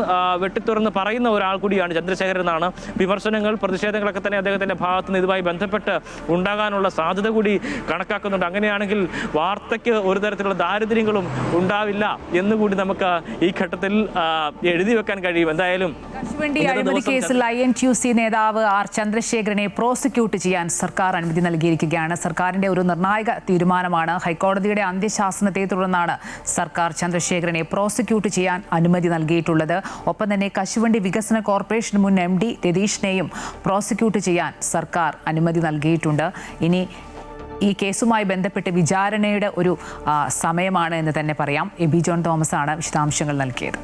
വെട്ടിത്തുറന്ന് പറയുന്ന ഒരാൾ കൂടിയാണ് ചന്ദ്രശേഖരൻ എന്നാണ്. വിമർശനങ്ങൾ, പ്രതിഷേധങ്ങളൊക്കെ തന്നെ അദ്ദേഹത്തിൻ്റെ ഭാഗത്ത് നിന്ന് ഇതുമായി ബന്ധപ്പെട്ട് ഉണ്ടാകാനുള്ള സാധ്യത കൂടി കണക്കാക്കുന്നുണ്ട്. അങ്ങനെയാണെങ്കിൽ വാർത്തയ്ക്ക് ഒരു തരത്തിലുള്ള ദാരിദ്ര്യങ്ങളും ഉണ്ടാവില്ല എന്നുകൂടി നമുക്ക് ഈ ഘട്ടത്തിൽ എഴുതി വെക്കാൻ കഴിയും. എന്തായാലും കേസിൽ INTUC നേതാവ് R ചന്ദ്രശേഖരനെ പ്രോസിക്യൂട്ട് ചെയ്യാൻ സർക്കാർ അനുമതി നൽകിയിരിക്കുകയാണ്. സർക്കാരിന്റെ ഒരു നിർണായക തീരുമാനമാണ്. ഹൈക്കോടതിയുടെ അന്ത്യശാസനത്തെ തുടർന്നാണ് സർക്കാർ ചന്ദ്രശേഖരനെ പ്രോസിക്യൂട്ട് ചെയ്യാൻ അനുമതി നൽകിയിട്ടുള്ളത്. ഒപ്പം തന്നെ കശുവണ്ടി വികസന കോർപ്പറേഷൻ മുൻ MD രതീഷിനെയും പ്രോസിക്യൂട്ട് ചെയ്യാൻ സർക്കാർ അനുമതി നൽകിയിട്ടുണ്ട്. ഇനി ഈ കേസുമായി ബന്ധപ്പെട്ട് വിചാരണയുടെ ഒരു സമയമാണ് എന്ന് തന്നെ പറയാം. എബി ജോൺ തോമസ് ആണ് വിശദാംശങ്ങൾ നൽകിയത്.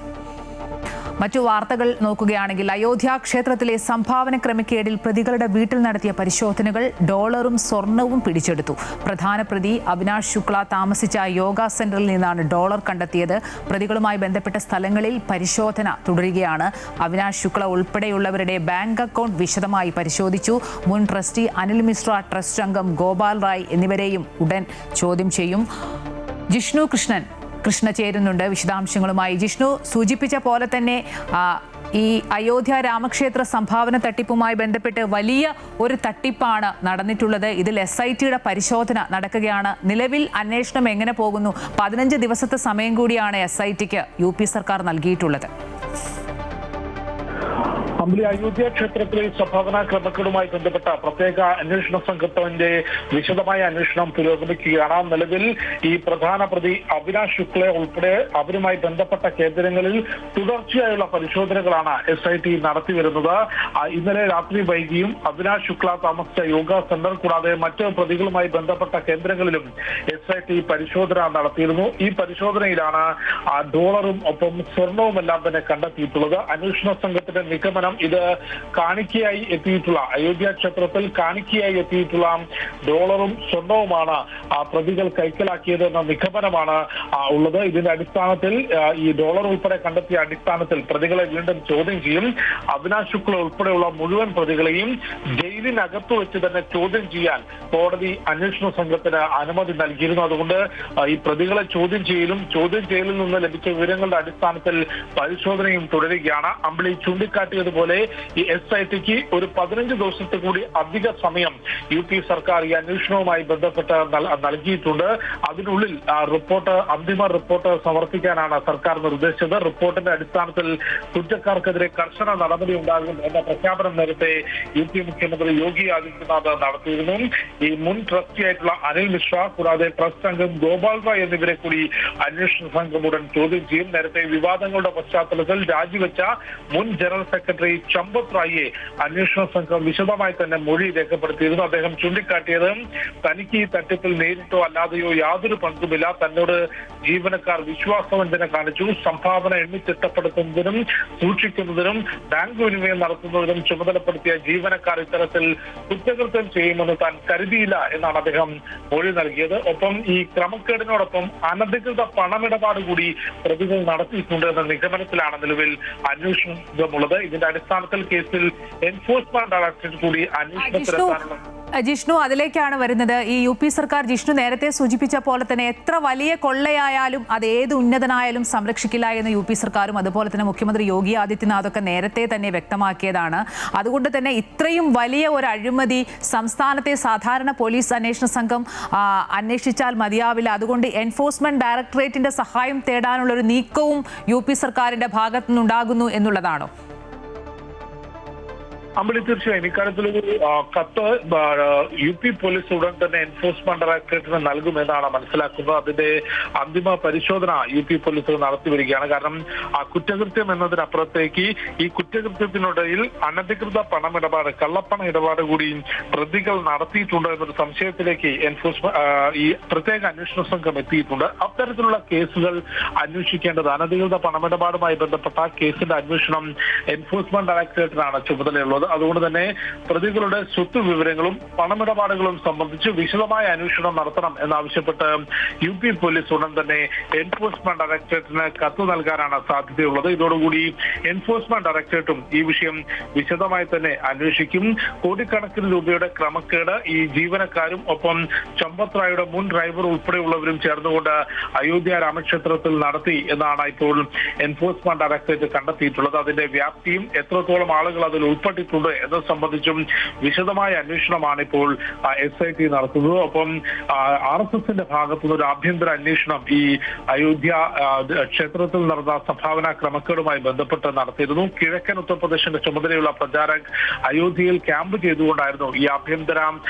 മറ്റു വാർത്തകൾ നോക്കുകയാണെങ്കിൽ അയോധ്യ ക്ഷേത്രത്തിലെ സംഭാവന ക്രമക്കേടിൽ പ്രതികളുടെ വീട്ടിൽ നടത്തിയ പരിശോധനകൾ ഡോളറും സ്വർണവും പിടിച്ചെടുത്തു. പ്രധാന പ്രതി അവിനാഷ് ശുക്ല താമസിച്ച യോഗ സെന്ററിൽ നിന്നാണ് ഡോളർ കണ്ടെത്തിയത്. പ്രതികളുമായി ബന്ധപ്പെട്ട സ്ഥലങ്ങളിൽ പരിശോധന തുടരുകയാണ്. അവിനാഷ് ശുക്ല ഉൾപ്പെടെയുള്ളവരുടെ ബാങ്ക് അക്കൗണ്ട് വിശദമായി പരിശോധിച്ചു. മുൻ ട്രസ്റ്റി അനിൽ മിശ്ര, ട്രസ്റ്റ് അംഗം ഗോപാൽ റായ് എന്നിവരെയും ഉടൻ ചോദ്യം ചെയ്യും. ജിഷ്ണു കൃഷ്ണ ചേരുന്നുണ്ട് വിശദാംശങ്ങളുമായി. ജിഷ്ണു, സൂചിപ്പിച്ച പോലെ തന്നെ ഈ അയോധ്യ രാമക്ഷേത്ര സംഭാവന തട്ടിപ്പുമായി ബന്ധപ്പെട്ട് വലിയ ഒരു തട്ടിപ്പാണ് നടന്നിട്ടുള്ളത്. ഇതിൽ SITയുടെ പരിശോധന നടക്കുകയാണ്. നിലവിൽ അന്വേഷണം എങ്ങനെ പോകുന്നു? 15 ദിവസത്തെ സമയം കൂടിയാണ് SITക്ക് UP സർക്കാർ നൽകിയിട്ടുള്ളത്. അയോധ്യ ക്ഷേത്രത്തിലെ സംഭാവനാ ക്രമക്കേടുമായി ബന്ധപ്പെട്ട പ്രത്യേക അന്വേഷണ സംഘത്തിന്റെ വിശദമായ അന്വേഷണം പുരോഗമിക്കുകയാണ്. നിലവിൽ ഈ പ്രധാന പ്രതി അവിനാഷ് ശുക്ല ഉൾപ്പെടെ അവരുമായി ബന്ധപ്പെട്ട കേന്ദ്രങ്ങളിൽ തുടർച്ചയായുള്ള പരിശോധനകളാണ് SIT നടത്തിവരുന്നത്. ഇന്നലെ രാത്രി വൈകിയും അവിനാഷ് ശുക്ല താമസിച്ച യോഗ സെന്റർ കൂടാതെ മറ്റ് പ്രതികളുമായി ബന്ധപ്പെട്ട കേന്ദ്രങ്ങളിലും SIT പരിശോധന നടത്തിയിരുന്നു. ഈ പരിശോധനയിലാണ് ഡോളറും ഒപ്പം സ്വർണവുമെല്ലാം തന്നെ കണ്ടെത്തിയിട്ടുള്ളത്. അന്വേഷണ സംഘത്തിന്റെ നിഗമനം ഇത് കാണിക്കയായി എത്തിയിട്ടുള്ള അയോധ്യ ക്ഷേത്രത്തിൽ കാണിക്കയായി എത്തിയിട്ടുള്ള ഡോളറും സ്വർണവുമാണ് പ്രതികൾ കൈക്കലാക്കിയത് എന്ന നിഗമനമാണ് ഉള്ളത്. ഇതിന്റെ അടിസ്ഥാനത്തിൽ ഈ ഡോളർ ഉൾപ്പെടെ കണ്ടെത്തിയ അടിസ്ഥാനത്തിൽ പ്രതികളെ വീണ്ടും ചോദ്യം ചെയ്യും. അവിനാഷ് ശുക്ല ഉൾപ്പെടെയുള്ള മുഴുവൻ പ്രതികളെയും ജയിലിനകത്ത് വെച്ച് തന്നെ ചോദ്യം ചെയ്യാൻ കോടതി അന്വേഷണ സംഘത്തിന് അനുമതി നൽകിയിരുന്നു. അതുകൊണ്ട് ഈ പ്രതികളെ ചോദ്യം ചെയ്യലിൽ നിന്ന് ലഭിച്ച വിവരങ്ങളുടെ അടിസ്ഥാനത്തിൽ പരിശോധനയും തുടരുകയാണ്. അമ്പിളി ചൂണ്ടിക്കാട്ടിയതുപോലെ ഈ SITക്ക് ഒരു 15 ദിവസത്തെ കൂടി അധിക സമയം UP സർക്കാർ ഈ അന്വേഷണവുമായി ബന്ധപ്പെട്ട് നൽകിയിട്ടുണ്ട്. അതിനുള്ളിൽ അന്തിമ റിപ്പോർട്ട് സമർപ്പിക്കാനാണ് സർക്കാർ നിർദ്ദേശിച്ചത്. റിപ്പോർട്ടിന്റെ അടിസ്ഥാനത്തിൽ കുറ്റക്കാർക്കെതിരെ കർശന നടപടി ഉണ്ടാകും എന്ന പ്രഖ്യാപനം നേരത്തെ UP മുഖ്യമന്ത്രി യോഗി ആദിത്യനാഥ് നടത്തിയിരുന്നു. ഈ മുൻ ട്രസ്റ്റിയായിട്ടുള്ള അനിൽ മിശ്ര കൂടാതെ ട്രസ്റ്റ് അംഗം ഗോപാൽ റായ് എന്നിവരെ കൂടി അന്വേഷണ സംഘം ഉടൻ ചോദ്യം ചെയ്യും. നേരത്തെ വിവാദങ്ങളുടെ പശ്ചാത്തലത്തിൽ രാജിവെച്ച മുൻ ജനറൽ സെക്രട്ടറി ചമ്പത് റായിയെ അന്വേഷണ സംഘം വിശദമായി തന്നെ മൊഴി രേഖപ്പെടുത്തിയിരുന്നു. അദ്ദേഹം ചൂണ്ടിക്കാട്ടിയത് തനിക്ക് ഈ തട്ടിപ്പിൽ നേരിട്ടോ അല്ലാതെയോ യാതൊരു പങ്കുമില്ല. തന്നോട് ജീവനക്കാർ വിശ്വാസവഞ്ചന കാണിച്ചു. സംഭാവന എണ്ണിത്തിട്ടപ്പെടുത്തുന്നതിനും സൂക്ഷിക്കുന്നതിനും ബാങ്ക് വിനിമയം നടത്തുന്നതിനും ചുമതലപ്പെടുത്തിയ ജീവനക്കാർ ഇത്തരത്തിൽ കുറ്റകൃത്യം ചെയ്യുമെന്ന് താൻ കരുതിയില്ല എന്നാണ് അദ്ദേഹം മൊഴി നൽകിയത്. ഒപ്പം ഈ ക്രമക്കേടിനോടൊപ്പം അനധികൃത പണമിടപാട് കൂടി പ്രതികൾ നടത്തിയിട്ടുണ്ട് എന്ന നിഗമനത്തിലാണ് നിലവിൽ അന്വേഷണമുള്ളത്. ഇതിന്റെ അടിസ്ഥാനത്തിൽ കേസിൽ എൻഫോഴ്സ്മെന്റ് ഡയറക്ടറേറ്റ് കൂടി അന്വേഷണത്തിലെത്താനുള്ള ജിഷ്ണു, അതിലേക്കാണ് വരുന്നത്. ഈ UP സർക്കാർ ജിഷ്ണു നേരത്തെ സൂചിപ്പിച്ച പോലെ തന്നെ എത്ര വലിയ കൊള്ളയായാലും അത് ഏത് ഉന്നതനായാലും സംരക്ഷിക്കില്ല എന്ന് UP സർക്കാരും അതുപോലെ തന്നെ മുഖ്യമന്ത്രി യോഗി ആദിത്യനാഥൊക്കെ നേരത്തെ തന്നെ വ്യക്തമാക്കിയതാണ്. അതുകൊണ്ട് തന്നെ ഇത്രയും വലിയ ഒരു അഴിമതി സംസ്ഥാനത്തെ സാധാരണ പോലീസ് അന്വേഷണ സംഘം അന്വേഷിച്ചാൽ മതിയാവില്ല. അതുകൊണ്ട് എൻഫോഴ്സ്മെന്റ് ഡയറക്ടറേറ്റിന്റെ സഹായം തേടാനുള്ള ഒരു നീക്കവും UP സർക്കാരിന്റെ ഭാഗത്തു നിന്നുണ്ടാകുന്നു എന്നുള്ളതാണോ? അമ്പിളി, തീർച്ചയായും ഇക്കാര്യത്തിലൊരു കത്ത് UP പോലീസ് ഉടൻ തന്നെ എൻഫോഴ്സ്മെന്റ് ഡയറക്ടറേറ്റിന് നൽകുമെന്നാണ് മനസ്സിലാക്കുന്നത്. അതിന്റെ അന്തിമ പരിശോധന UP പോലീസ് നടത്തി വരികയാണ്. കാരണം കുറ്റകൃത്യം എന്നതിനപ്പുറത്തേക്ക് ഈ കുറ്റകൃത്യത്തിനിടയിൽ അനധികൃത പണമിടപാട്, കള്ളപ്പണ ഇടപാട് കൂടി പ്രതികൾ നടത്തിയിട്ടുണ്ട് എന്നൊരു സംശയത്തിലേക്ക് ഈ പ്രത്യേക അന്വേഷണ സംഘം എത്തിയിട്ടുണ്ട്. അത്തരത്തിലുള്ള കേസുകൾ അന്വേഷിക്കേണ്ടത് അനധികൃത പണമിടപാടുമായി ബന്ധപ്പെട്ട കേസിന്റെ അന്വേഷണം എൻഫോഴ്സ്മെന്റ് ഡയറക്ടറേറ്റിനാണ് ചുമതലയുള്ളത്. അതുകൊണ്ട് തന്നെ പ്രതികളുടെ സ്വത്ത് വിവരങ്ങളും പണമിടപാടുകളും സംബന്ധിച്ച് വിശദമായ അന്വേഷണം നടത്തണം എന്നാവശ്യപ്പെട്ട് UP പോലീസ് ഉടൻ തന്നെ എൻഫോഴ്സ്മെന്റ് ഡയറക്ടറേറ്റിന് കത്ത് നൽകാനാണ് സാധ്യതയുള്ളത്. ഇതോടുകൂടി എൻഫോഴ്സ്മെന്റ് ഡയറക്ടറേറ്റും ഈ വിഷയം വിശദമായി തന്നെ അന്വേഷിക്കും. കോടിക്കണക്കിന് രൂപയുടെ ക്രമക്കേട് ഈ ജീവനക്കാരും ഒപ്പം ചമ്പത് റായുടെ മുൻ ഡ്രൈവർ ഉൾപ്പെടെയുള്ളവരും ചേർന്നുകൊണ്ട് അയോധ്യ രാമക്ഷേത്രത്തിൽ നടത്തി എന്നാണ് ഇപ്പോൾ എൻഫോഴ്സ്മെന്റ് ഡയറക്ടറേറ്റ് കണ്ടെത്തിയിട്ടുള്ളത്. അതിന്റെ വ്യാപ്തിയും എത്രത്തോളം ആളുകൾ അതിൽ ഉൾപ്പെട്ടിട്ടുണ്ട് എന്നത് സംബന്ധിച്ചും വിശദമായ അന്വേഷണമാണ് ഇപ്പോൾ SIT നടത്തുന്നത്. ഒപ്പം RSSന്റെ ഭാഗത്തുനിന്ന് ഒരു ആഭ്യന്തര അന്വേഷണം ഈ അയോധ്യ ക്ഷേത്രത്തിൽ നടന്ന സംഭാവന ക്രമക്കേടുമായി ബന്ധപ്പെട്ട് നടത്തിയിരുന്നു. കിഴക്കൻ ഉത്തർപ്രദേശിന്റെ ചുമതലയുള്ള പ്രചാരക് അയോധ്യയിൽ ക്യാമ്പ് ചെയ്തുകൊണ്ടായിരുന്നു ഈ ആഭ്യന്തര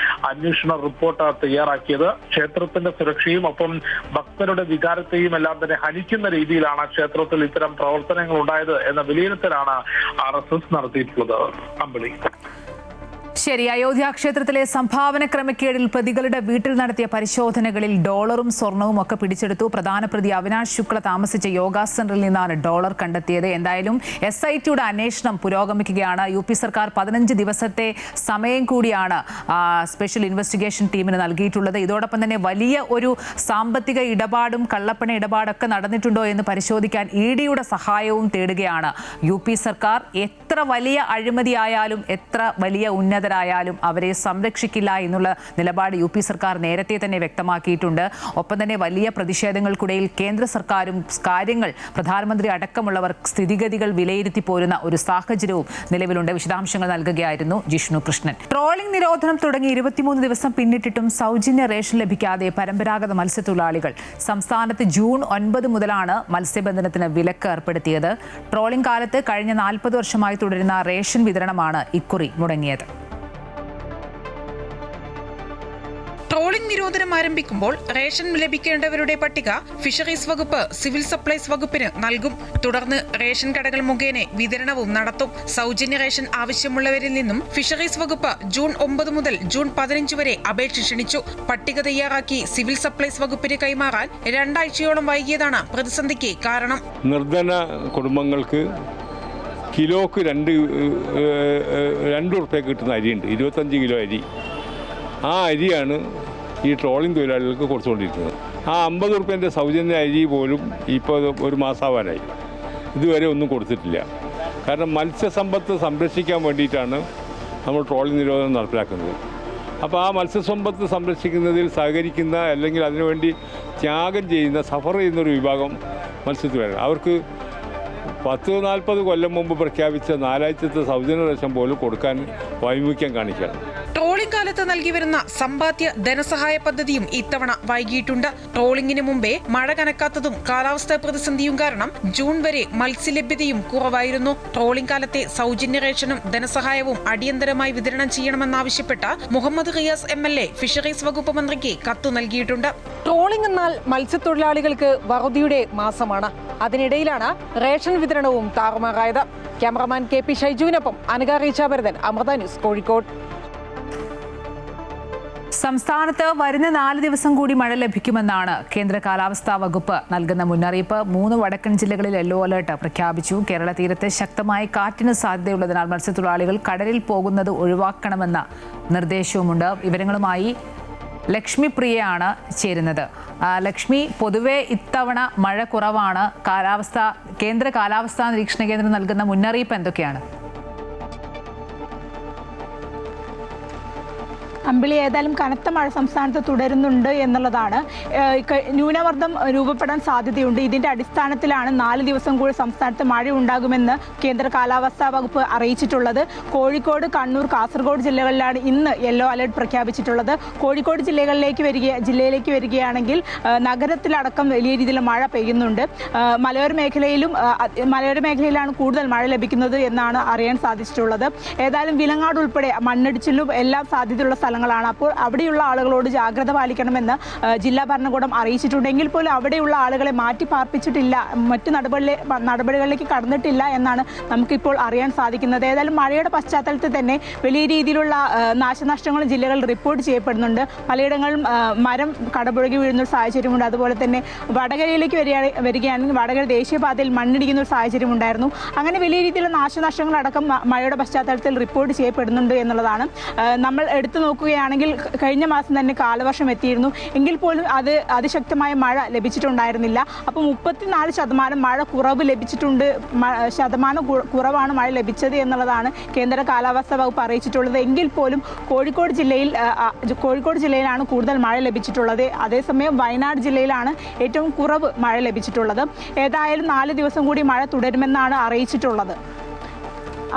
അന്വേഷണ റിപ്പോർട്ട് തയ്യാറാക്കിയത്. ക്ഷേത്രത്തിന്റെ സുരക്ഷയും ഒപ്പം ഭക്തരുടെ വികാരത്തെയും എല്ലാം തന്നെ ഹനിക്കുന്ന രീതിയിലാണ് ക്ഷേത്രത്തിൽ ഇത്തരം പ്രവർത്തനങ്ങൾ ഉണ്ടായത് എന്ന വിലയിരുത്തലാണ് RSS നടത്തിയിട്ടുള്ളത്. അമ്പിളി, ശരി. അയോധ്യ ക്ഷേത്രത്തിലെ സംഭാവന ക്രമക്കേടിൽ പ്രതികളുടെ വീട്ടിൽ നടത്തിയ പരിശോധനകളിൽ ഡോളറും സ്വർണവും ഒക്കെ പിടിച്ചെടുത്തു. പ്രധാന പ്രതി അവിനാഷ് ശുക്ല താമസിച്ച യോഗ സെന്ററിൽ നിന്നാണ് ഡോളർ കണ്ടെത്തിയത്. എന്തായാലും SITയുടെ അന്വേഷണം പുരോഗമിക്കുകയാണ്. UP സർക്കാർ 15 ദിവസത്തെ സമയം കൂടിയാണ് സ്പെഷ്യൽ ഇൻവെസ്റ്റിഗേഷൻ ടീമിന് നൽകിയിട്ടുള്ളത്. ഇതോടൊപ്പം തന്നെ വലിയ ഒരു സാമ്പത്തിക ഇടപാടും കള്ളപ്പണ ഇടപാടൊക്കെ നടന്നിട്ടുണ്ടോ എന്ന് പരിശോധിക്കാൻ EDയുടെ സഹായവും തേടുകയാണ് UP സർക്കാർ. എത്ര വലിയ അഴിമതിയായാലും എത്ര വലിയ ഉന്നത ഉന്നതരായാലും അവരെ സംരക്ഷിക്കില്ല എന്നുള്ള നിലപാട് UP സർക്കാർ നേരത്തെ തന്നെ വ്യക്തമാക്കിയിട്ടുണ്ട്. ഒപ്പം തന്നെ വലിയ പ്രതിഷേധങ്ങൾക്കിടയിൽ കേന്ദ്ര സർക്കാരും കാര്യങ്ങൾ പ്രധാനമന്ത്രി അടക്കമുള്ളവർ സ്ഥിതിഗതികൾ വിലയിരുത്തി പോരുന്ന ഒരു സാഹചര്യവും നിലവിലുണ്ട്. വിശദാംശങ്ങൾ നൽകുകയായിരുന്നു ജിഷ്ണു കൃഷ്ണൻ. ട്രോളിംഗ് നിരോധനം തുടങ്ങി 23 ദിവസം പിന്നിട്ടിട്ടും സൗജന്യ റേഷൻ ലഭിക്കാതെ പരമ്പരാഗത മത്സ്യത്തൊഴിലാളികൾ. സംസ്ഥാനത്ത് ജൂൺ 9 മുതലാണ് മത്സ്യബന്ധനത്തിന് വിലക്ക് ഏർപ്പെടുത്തിയത്. ട്രോളിംഗ് കാലത്ത് കഴിഞ്ഞ 40 വർഷമായി തുടരുന്ന റേഷൻ വിതരണമാണ് ഇക്കുറി മുടങ്ങിയത്. ട്രോളിംഗ് നിരോധനം ആരംഭിക്കുമ്പോൾ റേഷൻ ലഭിക്കേണ്ടവരുടെ പട്ടിക ഫിഷറീസ് വകുപ്പ് സിവിൽ സപ്ലൈസ് വകുപ്പിന് നൽകും. തുടർന്ന് റേഷൻ കടകൾ മുഖേന വിതരണവും നടത്തും. സൗജന്യ റേഷൻ ആവശ്യമുള്ളവരിൽ നിന്നും ഫിഷറീസ് വകുപ്പ് ജൂൺ 9 മുതൽ ജൂൺ 15 വരെ അപേക്ഷ ക്ഷണിച്ചു. പട്ടിക തയ്യാറാക്കി സിവിൽ സപ്ലൈസ് വകുപ്പിന് കൈമാറാൻ 2 ആഴ്ചയോളം വൈകിയതാണ് പ്രതിസന്ധിക്ക് കാരണം. നിർധന കുടുംബങ്ങൾക്ക് കിലോക്ക് 2 ഉറുപ്പ്യ കിട്ടുന്ന അരിയുണ്ട്. 25 കിലോ അരി. ആ അരിയാണ് ഈ ട്രോളിംഗ് തൊഴിലാളികൾക്ക് കൊടുത്തുകൊണ്ടിരിക്കുന്നത്. ആ 50 ഉറുപ്പ്യൻ്റെ സൗജന്യ അരി പോലും ഇപ്പോൾ ഒരു മാസമാവാനായി ഇതുവരെ ഒന്നും കൊടുത്തിട്ടില്ല. കാരണം മത്സ്യസമ്പത്ത് സംരക്ഷിക്കാൻ വേണ്ടിയിട്ടാണ് നമ്മൾ ട്രോളിംഗ് നിരോധനം നടപ്പിലാക്കുന്നത്. അപ്പോൾ ആ മത്സ്യസമ്പത്ത് സംരക്ഷിക്കുന്നതിൽ സഹകരിക്കുന്ന അല്ലെങ്കിൽ അതിനുവേണ്ടി ത്യാഗം ചെയ്യുന്ന സഫർ ചെയ്യുന്നൊരു വിഭാഗം മത്സ്യത്തൊഴിലാളികൾ, അവർക്ക് 40 കൊല്ലം മുമ്പ് പ്രഖ്യാപിച്ച 4 ആഴ്ചത്തെ സൗജന്യ റേഷൻ പോലും കൊടുക്കാൻ വൈമുഖ്യം കാണിക്കുകയാണ്. ട്രോളിംഗ് കാലത്ത് നൽകി വരുന്ന സമ്പാദ്യ ധനസഹായ പദ്ധതിയും ഇത്തവണ വൈകിയിട്ടുണ്ട്. ട്രോളിംഗിന് മുമ്പേ മഴ കനക്കാത്തതും കാലാവസ്ഥാ പ്രതിസന്ധിയും കാരണം ജൂൺ വരെ മത്സ്യലഭ്യതയും കുറവായിരുന്നു. ട്രോളിംഗ് കാലത്തെ സൗജന്യ റേഷനും ധനസഹായവും അടിയന്തരമായി വിതരണം ചെയ്യണമെന്നാവശ്യപ്പെട്ട മുഹമ്മദ് റിയാസ് MLA ഫിഷറീസ് വകുപ്പ് മന്ത്രിക്ക് കത്തു നൽകിയിട്ടുണ്ട്. ട്രോളിംഗ് എന്നാൽ മത്സ്യത്തൊഴിലാളികൾക്ക് വറുതിയുടെ മാസമാണ്. അതിനിടയിലാണ് റേഷൻ വിതരണവും താറുമാറായത്. ക്യാമറമാൻ KP ഷൈജുവിനൊപ്പം അനഘ റീച്ചാഭരതൻ, അമൃത ന്യൂസ്, കോഴിക്കോട്. സംസ്ഥാനത്ത് വരുന്ന 4 ദിവസം കൂടി മഴ ലഭിക്കുമെന്നാണ് കേന്ദ്ര കാലാവസ്ഥാ വകുപ്പ് നൽകുന്ന മുന്നറിയിപ്പ്. 3 വടക്കൻ ജില്ലകളിൽ യെല്ലോ അലർട്ട് പ്രഖ്യാപിച്ചു. കേരള തീരത്ത് ശക്തമായ കാറ്റിന് സാധ്യതയുള്ളതിനാൽ മത്സ്യത്തൊഴിലാളികൾ കടലിൽ പോകുന്നത് ഒഴിവാക്കണമെന്ന നിർദ്ദേശവുമുണ്ട്. വിവരങ്ങളുമായി ലക്ഷ്മി പ്രിയയാണ് ചേരുന്നത്. ലക്ഷ്മി, പൊതുവെ ഇത്തവണ മഴ കുറവാണ്. കേന്ദ്ര കാലാവസ്ഥാ നിരീക്ഷണ കേന്ദ്രം നൽകുന്ന മുന്നറിയിപ്പ് എന്തൊക്കെയാണ്? അമ്പിളി, ഏതായാലും കനത്ത മഴ സംസ്ഥാനത്ത് തുടരുന്നുണ്ട് എന്നുള്ളതാണ്. ന്യൂനമർദ്ദം രൂപപ്പെടാൻ സാധ്യതയുണ്ട്. ഇതിന്റെ അടിസ്ഥാനത്തിലാണ് 4 ദിവസം കൂടി സംസ്ഥാനത്ത് മഴ ഉണ്ടാകുമെന്ന് കേന്ദ്ര കാലാവസ്ഥാ വകുപ്പ് അറിയിച്ചിട്ടുള്ളത്. കോഴിക്കോട്, കണ്ണൂർ, കാസർഗോഡ് ജില്ലകളിലാണ് ഇന്ന് യെല്ലോ അലർട്ട് പ്രഖ്യാപിച്ചിട്ടുള്ളത്. കോഴിക്കോട് ജില്ലയിലേക്ക് വരികയാണെങ്കിൽ നഗരത്തിലടക്കം വലിയ രീതിയിൽ മഴ പെയ്യുന്നുണ്ട്. മലയോര മേഖലയിലാണ് കൂടുതൽ മഴ ലഭിക്കുന്നത് എന്നാണ് അറിയാൻ സാധിച്ചിട്ടുള്ളത്. ഏതായാലും വിലങ്ങാട് ഉൾപ്പെടെ മണ്ണിടിച്ചിലും എല്ലാം സാധ്യതയുള്ള സ്ഥലങ്ങളാണ്. അപ്പോൾ അവിടെയുള്ള ആളുകളോട് ജാഗ്രത പാലിക്കണമെന്ന് ജില്ലാ ഭരണകൂടം അറിയിച്ചിട്ടുണ്ടെങ്കിൽ പോലും അവിടെയുള്ള ആളുകളെ മാറ്റി പാർപ്പിച്ചിട്ടില്ല, മറ്റു നടപടികളിലേക്ക് കടന്നിട്ടില്ല എന്നാണ് നമുക്കിപ്പോൾ അറിയാൻ സാധിക്കുന്നത്. ഏതായാലും മഴയുടെ പശ്ചാത്തലത്തിൽ തന്നെ വലിയ രീതിയിലുള്ള നാശനഷ്ടങ്ങളും ജില്ലകളിൽ റിപ്പോർട്ട് ചെയ്യപ്പെടുന്നുണ്ട്. പലയിടങ്ങളിലും മരം കടപുഴകി വീഴുന്ന ഒരു സാഹചര്യമുണ്ട്. അതുപോലെ തന്നെ വടകരയിലേക്ക് വരികയാണെങ്കിൽ വടകര ദേശീയപാതയിൽ മണ്ണിടിക്കുന്ന ഒരു സാഹചര്യം ഉണ്ടായിരുന്നു. അങ്ങനെ വലിയ രീതിയിലുള്ള നാശനഷ്ടങ്ങളടക്കം മഴയുടെ പശ്ചാത്തലത്തിൽ റിപ്പോർട്ട് ചെയ്യപ്പെടുന്നുണ്ട് എന്നുള്ളതാണ്. നമ്മൾ എടുത്തു നോക്കുകയാണെങ്കിൽ കഴിഞ്ഞ മാസം തന്നെ കാലവർഷം എത്തിയിരുന്നു. എങ്കിൽ പോലും അതിശക്തമായ മഴ ലഭിച്ചിട്ടുണ്ടായിരുന്നില്ല. അപ്പോൾ 34% മഴ കുറവ് ലഭിച്ചിട്ടുണ്ട്. കുറവാണ് മഴ ലഭിച്ചത് എന്നുള്ളതാണ് കേന്ദ്ര കാലാവസ്ഥാ വകുപ്പ് അറിയിച്ചിട്ടുള്ളത്. എങ്കിൽ പോലും കോഴിക്കോട് ജില്ലയിലാണ് കൂടുതൽ മഴ ലഭിച്ചിട്ടുള്ളത്. അതേസമയം വയനാട് ജില്ലയിലാണ് ഏറ്റവും കുറവ് മഴ ലഭിച്ചിട്ടുള്ളത്. ഏതായാലും 4 ദിവസം കൂടി മഴ തുടരുമെന്നാണ് അറിയിച്ചിട്ടുള്ളത്.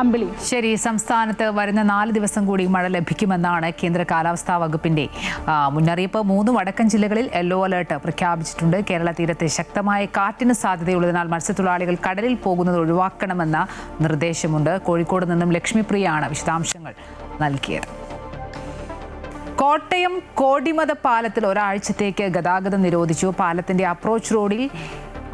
അമ്പിളി, ശരി. സംസ്ഥാനത്ത് വരുന്ന 4 ദിവസം കൂടി മഴ ലഭിക്കുമെന്നാണ് കേന്ദ്ര കാലാവസ്ഥാ വകുപ്പിന്റെ മുന്നറിയിപ്പ്. 3 വടക്കൻ ജില്ലകളിൽ യെല്ലോ അലർട്ട് പ്രഖ്യാപിച്ചിട്ടുണ്ട്. കേരള തീരത്ത് ശക്തമായ കാറ്റിന് സാധ്യതയുള്ളതിനാൽ മത്സ്യത്തൊഴിലാളികൾ കടലിൽ പോകുന്നത് ഒഴിവാക്കണമെന്ന നിർദ്ദേശമുണ്ട്. കോഴിക്കോട് നിന്നും ലക്ഷ്മി പ്രിയയാണ് വിശദാംശങ്ങൾ നൽകിയത്. കോട്ടയം കോടിമത പാലത്തിൽ ഒരാഴ്ചത്തേക്ക് ഗതാഗതം നിരോധിച്ചു. പാലത്തിന്റെ അപ്രോച്ച് റോഡിൽ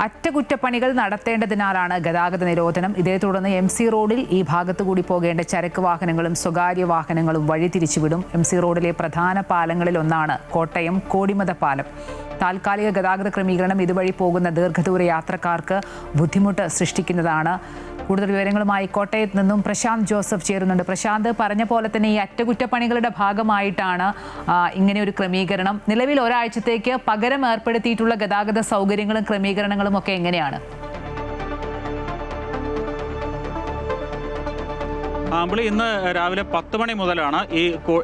അറ്റകുറ്റപ്പണികൾ നടത്തേണ്ടതിനാലാണ് ഗതാഗത നിരോധനം. ഇതേ തുടർന്ന് MC റോഡിൽ ഈ ഭാഗത്തു കൂടി പോകേണ്ട ചരക്ക് വാഹനങ്ങളും സ്വകാര്യ വാഹനങ്ങളും വഴിതിരിച്ചുവിടും. MC റോഡിലെ പ്രധാന പാലങ്ങളിൽ ഒന്നാണ് കോട്ടയം കോടിമത പാലം. താൽക്കാലിക ഗതാഗത ക്രമീകരണം ഇതുവഴി പോകുന്ന ദീർഘദൂര യാത്രക്കാർക്ക് ബുദ്ധിമുട്ട് സൃഷ്ടിക്കുന്നതാണ്. കൂടുതൽ വിവരങ്ങളുമായി കോട്ടയത്ത് നിന്നും പ്രശാന്ത് ജോസഫ് ചേരുന്നുണ്ട്. പ്രശാന്ത്, പറഞ്ഞ പോലെ തന്നെ ഈ അറ്റകുറ്റപ്പണികളുടെ ഭാഗമായിട്ടാണ് ഇങ്ങനെ ഒരു ക്രമീകരണം. നിലവിൽ ഒരാഴ്ചത്തേക്ക് പകരം ഏർപ്പെടുത്തിയിട്ടുള്ള ഗതാഗത സൗകര്യങ്ങളും ക്രമീകരണങ്ങളും ഒക്കെ എങ്ങനെയാണ്? ആമ്പിളി ഇന്ന് രാവിലെ 10 മണി മുതലാണ്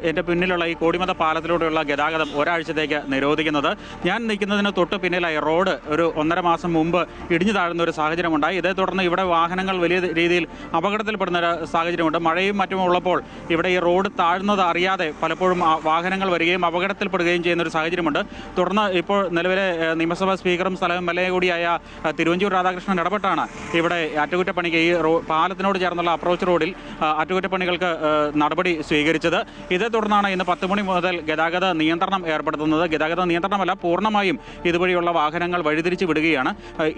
എൻ്റെ പിന്നിലുള്ള ഈ കോടിമത പാലത്തിലൂടെയുള്ള ഗതാഗതം ഒരാഴ്ചത്തേക്ക് നിരോധിക്കുന്നത്. ഞാൻ നിൽക്കുന്നതിന് തൊട്ട് പിന്നിലായി റോഡ് ഒരു 1.5 മാസം മുമ്പ് ഇടിഞ്ഞു താഴുന്ന ഒരു സാഹചര്യമുണ്ടായി. ഇതേ തുടർന്ന് ഇവിടെ വാഹനങ്ങൾ വലിയ രീതിയിൽ അപകടത്തിൽപ്പെടുന്ന ഒരു സാഹചര്യമുണ്ട്. മഴയും മറ്റും ഉള്ളപ്പോൾ ഇവിടെ ഈ റോഡ് താഴുന്നത് അറിയാതെ പലപ്പോഴും വാഹനങ്ങൾ വരികയും അപകടത്തിൽപ്പെടുകയും ചെയ്യുന്ന ഒരു സാഹചര്യമുണ്ട്. തുടർന്ന് ഇപ്പോൾ നിലവിലെ നിയമസഭാ സ്പീക്കറും സ്ഥലം MLA കൂടിയായ തിരുവഞ്ചൂർ രാധാകൃഷ്ണൻ ഇടപെട്ടാണ് ഇവിടെ അറ്റകുറ്റപ്പണിക്ക് ഈ പാലത്തിനോട് ചേർന്നുള്ള അപ്രോച്ച് റോഡിൽ അറ്റകുറ്റപ്പണികൾക്ക് നടപടി സ്വീകരിച്ചത്. ഇതേ തുടർന്നാണ് ഇന്ന് 10 മണി മുതൽ ഗതാഗത നിയന്ത്രണം ഏർപ്പെടുത്തുന്നത്. ഗതാഗത നിയന്ത്രണമല്ല, പൂർണ്ണമായും ഇതുവഴിയുള്ള വാഹനങ്ങൾ വഴിതിരിച്ച് വിടുകയാണ്.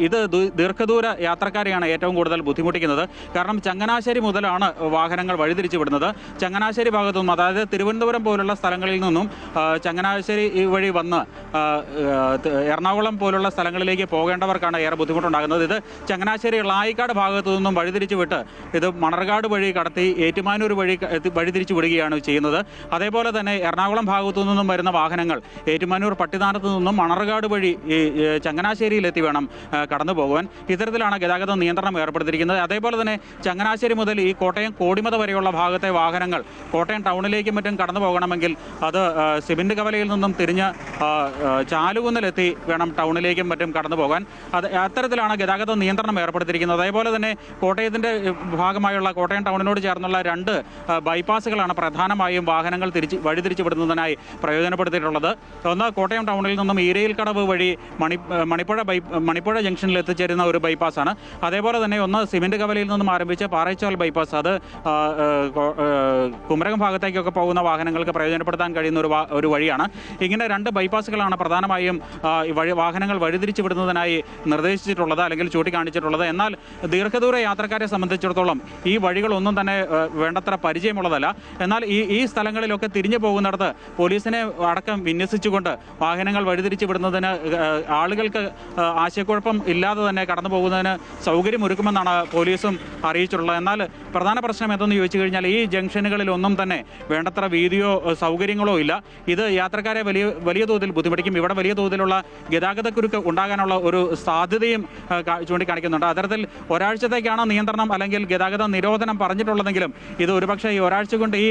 ഇത് ദീർഘദൂര യാത്രക്കാരെയാണ് ഏറ്റവും കൂടുതൽ ബുദ്ധിമുട്ടിക്കുന്നത്. കാരണം ചങ്ങനാശ്ശേരി മുതലാണ് വാഹനങ്ങൾ വഴിതിരിച്ച് വിടുന്നത്. ചങ്ങനാശ്ശേരി ഭാഗത്തു നിന്നും, അതായത് തിരുവനന്തപുരം പോലുള്ള സ്ഥലങ്ങളിൽ നിന്നും ചങ്ങനാശ്ശേരി ഈ വഴി വന്ന് എറണാകുളം പോലുള്ള സ്ഥലങ്ങളിലേക്ക് പോകേണ്ടവർക്കാണ് ഏറെ ബുദ്ധിമുട്ടുണ്ടാകുന്നത്. ഇത് ചങ്ങനാശ്ശേരി ളായിക്കാട് ഭാഗത്തു നിന്നും വഴിതിരിച്ച് വിട്ട് ഇത് മണർകാട് വഴി കടത്തി ഏറ്റുമാനൂർ വഴിതിരിച്ചു വിടുകയാണ് ചെയ്യുന്നത്. അതേപോലെ തന്നെ എറണാകുളം ഭാഗത്തു നിന്നും വരുന്ന വാഹനങ്ങൾ ഏറ്റുമാനൂർ പട്ടിതാനത്ത് നിന്നും മണർകാട് വഴി ചങ്ങനാശ്ശേരിയിലെത്തി വേണം കടന്നു പോകുവാൻ. ഇത്തരത്തിലാണ് ഗതാഗത നിയന്ത്രണം ഏർപ്പെടുത്തിയിരിക്കുന്നത്. അതേപോലെ തന്നെ ചങ്ങനാശ്ശേരി മുതൽ ഈ കോട്ടയം കോടിമത വരെയുള്ള ഭാഗത്തെ വാഹനങ്ങൾ കോട്ടയം ടൗണിലേക്കും മറ്റും കടന്നു പോകണമെങ്കിൽ അത് സിമന്റ് കവലയിൽ നിന്നും തിരിഞ്ഞ് ചാലുകുന്നിലെത്തി വേണം ടൗണിലേക്കും മറ്റും കടന്നു പോകാൻ. അത്തരത്തിലാണ് ഗതാഗത നിയന്ത്രണം ഏർപ്പെടുത്തിയിരിക്കുന്നത്. അതേപോലെ തന്നെ കോട്ടയത്തിൻ്റെ ഭാഗമായുള്ള കോട്ടയം ടൗണിനോട് ചേർന്നുള്ള 2 ബൈപ്പാസുകളാണ് പ്രധാനമായും വാഹനങ്ങൾ വഴിതിരിച്ചു വിടുന്നതിനായി പ്രയോജനപ്പെടുത്തിയിട്ടുള്ളത്. ഒന്ന് കോട്ടയം ടൗണിൽ നിന്നും ഈരയിൽ കടവ് വഴി മണിപ്പുഴ ജംഗ്ഷനിൽ എത്തിച്ചേരുന്ന ഒരു ബൈപ്പാസാണ്. അതേപോലെ തന്നെ ഒന്ന് സിമന്റ് കവലയിൽ നിന്നും ആരംഭിച്ച പാറേച്ചാൽ ബൈപ്പാസ്, അത് കുമരകം ഭാഗത്തേക്കൊക്കെ പോകുന്ന വാഹനങ്ങൾക്ക് പ്രയോജനപ്പെടുത്താൻ കഴിയുന്ന ഒരു വഴിയാണ്. ഇങ്ങനെ 2 ബൈപ്പാസുകളാണ് പ്രധാനമായും വാഹനങ്ങൾ വഴിതിരിച്ചു വിടുന്നതിനായി നിർദ്ദേശിച്ചിട്ടുള്ളത് അല്ലെങ്കിൽ ചൂണ്ടിക്കാണിച്ചിട്ടുള്ളത്. എന്നാൽ ദീർഘദൂര യാത്രക്കാരെ സംബന്ധിച്ചിടത്തോളം ഈ വഴികളൊന്നും തന്നെ വേണ്ടത്ര പരിചയമുള്ളതല്ല. എന്നാൽ ഈ സ്ഥലങ്ങളിലൊക്കെ തിരിഞ്ഞു പോകുന്നിടത്ത് പോലീസിനെ അടക്കം വിന്യസിച്ചുകൊണ്ട് വാഹനങ്ങൾ വഴിതിരിച്ചു വിടുന്നതിന് ആളുകൾക്ക് ആശയക്കുഴപ്പം ഇല്ലാതെ തന്നെ കടന്നു പോകുന്നതിന് സൗകര്യമൊരുക്കുമെന്നാണ് പോലീസും അറിയിച്ചിട്ടുള്ളത്. എന്നാൽ പ്രധാന പ്രശ്നം എന്തെന്ന് ചോദിച്ചു കഴിഞ്ഞാൽ ഈ ജംഗ്ഷനുകളിലൊന്നും തന്നെ വേണ്ടത്ര വീതിയോ സൗകര്യങ്ങളോ ഇല്ല. ഇത് യാത്രക്കാരെ വലിയ തോതിൽ ബുദ്ധിമുട്ടിക്കും. ഇവിടെ വലിയ തോതിലുള്ള ഗതാഗതക്കുരുക്ക് ഉണ്ടാകാനുള്ള ഒരു സാധ്യതയും ചൂണ്ടിക്കാണിക്കുന്നുണ്ട്. അത്തരത്തിൽ ഒരാഴ്ചത്തേക്കാണ് നിയന്ത്രണം അല്ലെങ്കിൽ ഗതാഗത നിരോധനം പറഞ്ഞിട്ടുള്ളതെങ്കിലും ഇത് ഒരുപക്ഷെ ഈ ഒരാഴ്ച കൊണ്ട് ഈ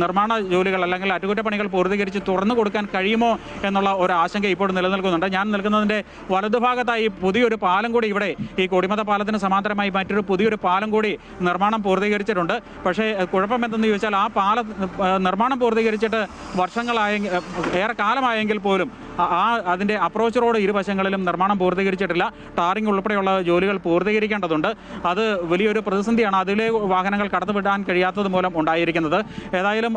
നിർമ്മാണ ജോലികൾ അല്ലെങ്കിൽ അറ്റകുറ്റപ്പണികൾ പൂർത്തീകരിച്ച് തുറന്നു കൊടുക്കാൻ കഴിയുമോ എന്നുള്ള ഒരു ആശങ്ക ഇപ്പോൾ നിലനിൽക്കുന്നുണ്ട്. ഞാൻ നിൽക്കുന്നതിൻ്റെ വലതുഭാഗത്തായി പുതിയൊരു പാലം കൂടി ഇവിടെ ഈ കോടിമത പാലത്തിന് സമാന്തരമായി മറ്റൊരു പുതിയൊരു പാലം കൂടി നിർമ്മാണം പൂർത്തീകരിച്ചിട്ടുണ്ട്. പക്ഷേ കുഴപ്പം എന്തെന്ന് ചോദിച്ചാൽ ആ നിർമ്മാണം പൂർത്തീകരിച്ചിട്ട് ഏറെ കാലമായെങ്കിൽ പോലും അതിൻ്റെ അപ്രോച്ച് റോഡ് ഇരുവശങ്ങളിലും നിർമ്മാണം പൂർത്തീകരിച്ചിട്ടില്ല. ടാറിംഗ് ഉൾപ്പെടെയുള്ള ജോലികൾ പൂർത്തീകരിക്കേണ്ടതുണ്ട്. അത് വലിയൊരു പ്രതിസന്ധിയാണ് അതിലെ വാഹനങ്ങൾ കടന്നുവിടാൻ കഴിയാത്തത് മൂലം ഉണ്ടായിരിക്കുന്നത്. ഏതായാലും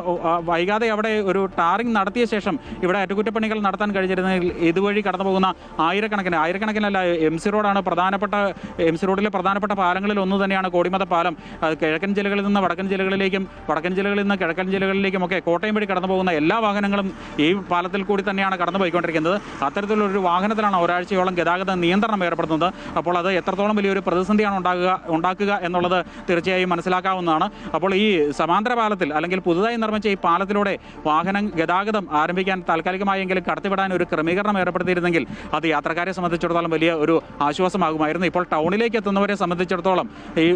വൈകാതെ അവിടെ ഒരു ടാറിംഗ് നടത്തിയ ശേഷം ഇവിടെ അറ്റകുറ്റപ്പണികൾ നടത്താൻ കഴിഞ്ഞിരുന്നെങ്കിൽ ഇതുവഴി കടന്നു പോകുന്ന ആയിരക്കണക്കിനല്ല MC റോഡാണ് MC റോഡിലെ പ്രധാനപ്പെട്ട പാലങ്ങളിൽ ഒന്ന് തന്നെയാണ് കോടിമത പാലം. കിഴക്കൻ ജില്ലകളിൽ നിന്ന് വടക്കൻ ജില്ലകളിലേക്കും വടക്കൻ ജില്ലകളിൽ നിന്ന് കിഴക്കൻ ജില്ലകളിലേക്കും ഒക്കെ കോട്ടയം വഴി കടന്നു പോകുന്ന എല്ലാ വാഹനങ്ങളും ഈ പാലത്തിൽ കൂടി തന്നെയാണ് കടന്നു പോയിക്കൊണ്ടിരിക്കുന്നത്. അത്തരത്തിലൊരു വാഹനത്തിലാണ് ഒരാഴ്ചയോളം ഗതാഗത നിയന്ത്രണം ഏർപ്പെടുത്തുന്നത്. അപ്പോൾ അത് എത്രത്തോളം വലിയൊരു പ്രതിസന്ധിയാണ് ഉണ്ടാക്കുക എന്നുള്ളത് തീർച്ചയായും മനസ്സിലാക്കാവുന്നതാണ്. അപ്പോൾ ഈ സമാന്തര പാലത്തിൽ അല്ലെങ്കിൽ പുതുതായി നിർമ്മിച്ച ഈ പാലത്തിലൂടെ ഗതാഗതം ആരംഭിക്കാൻ താൽക്കാലികമായെങ്കിലും കടത്തിവിടാൻ ഒരു ക്രമീകരണം ഏർപ്പെടുത്തിയിരുന്നെങ്കിൽ അത് യാത്രക്കാരെ സംബന്ധിച്ചിടത്തോളം വലിയ ഒരു ആശ്വാസമാകുമായിരുന്നു. ഇപ്പോൾ ടൗണിലേക്ക് എത്തുന്നവരെ സംബന്ധിച്ചിടത്തോളം ഈ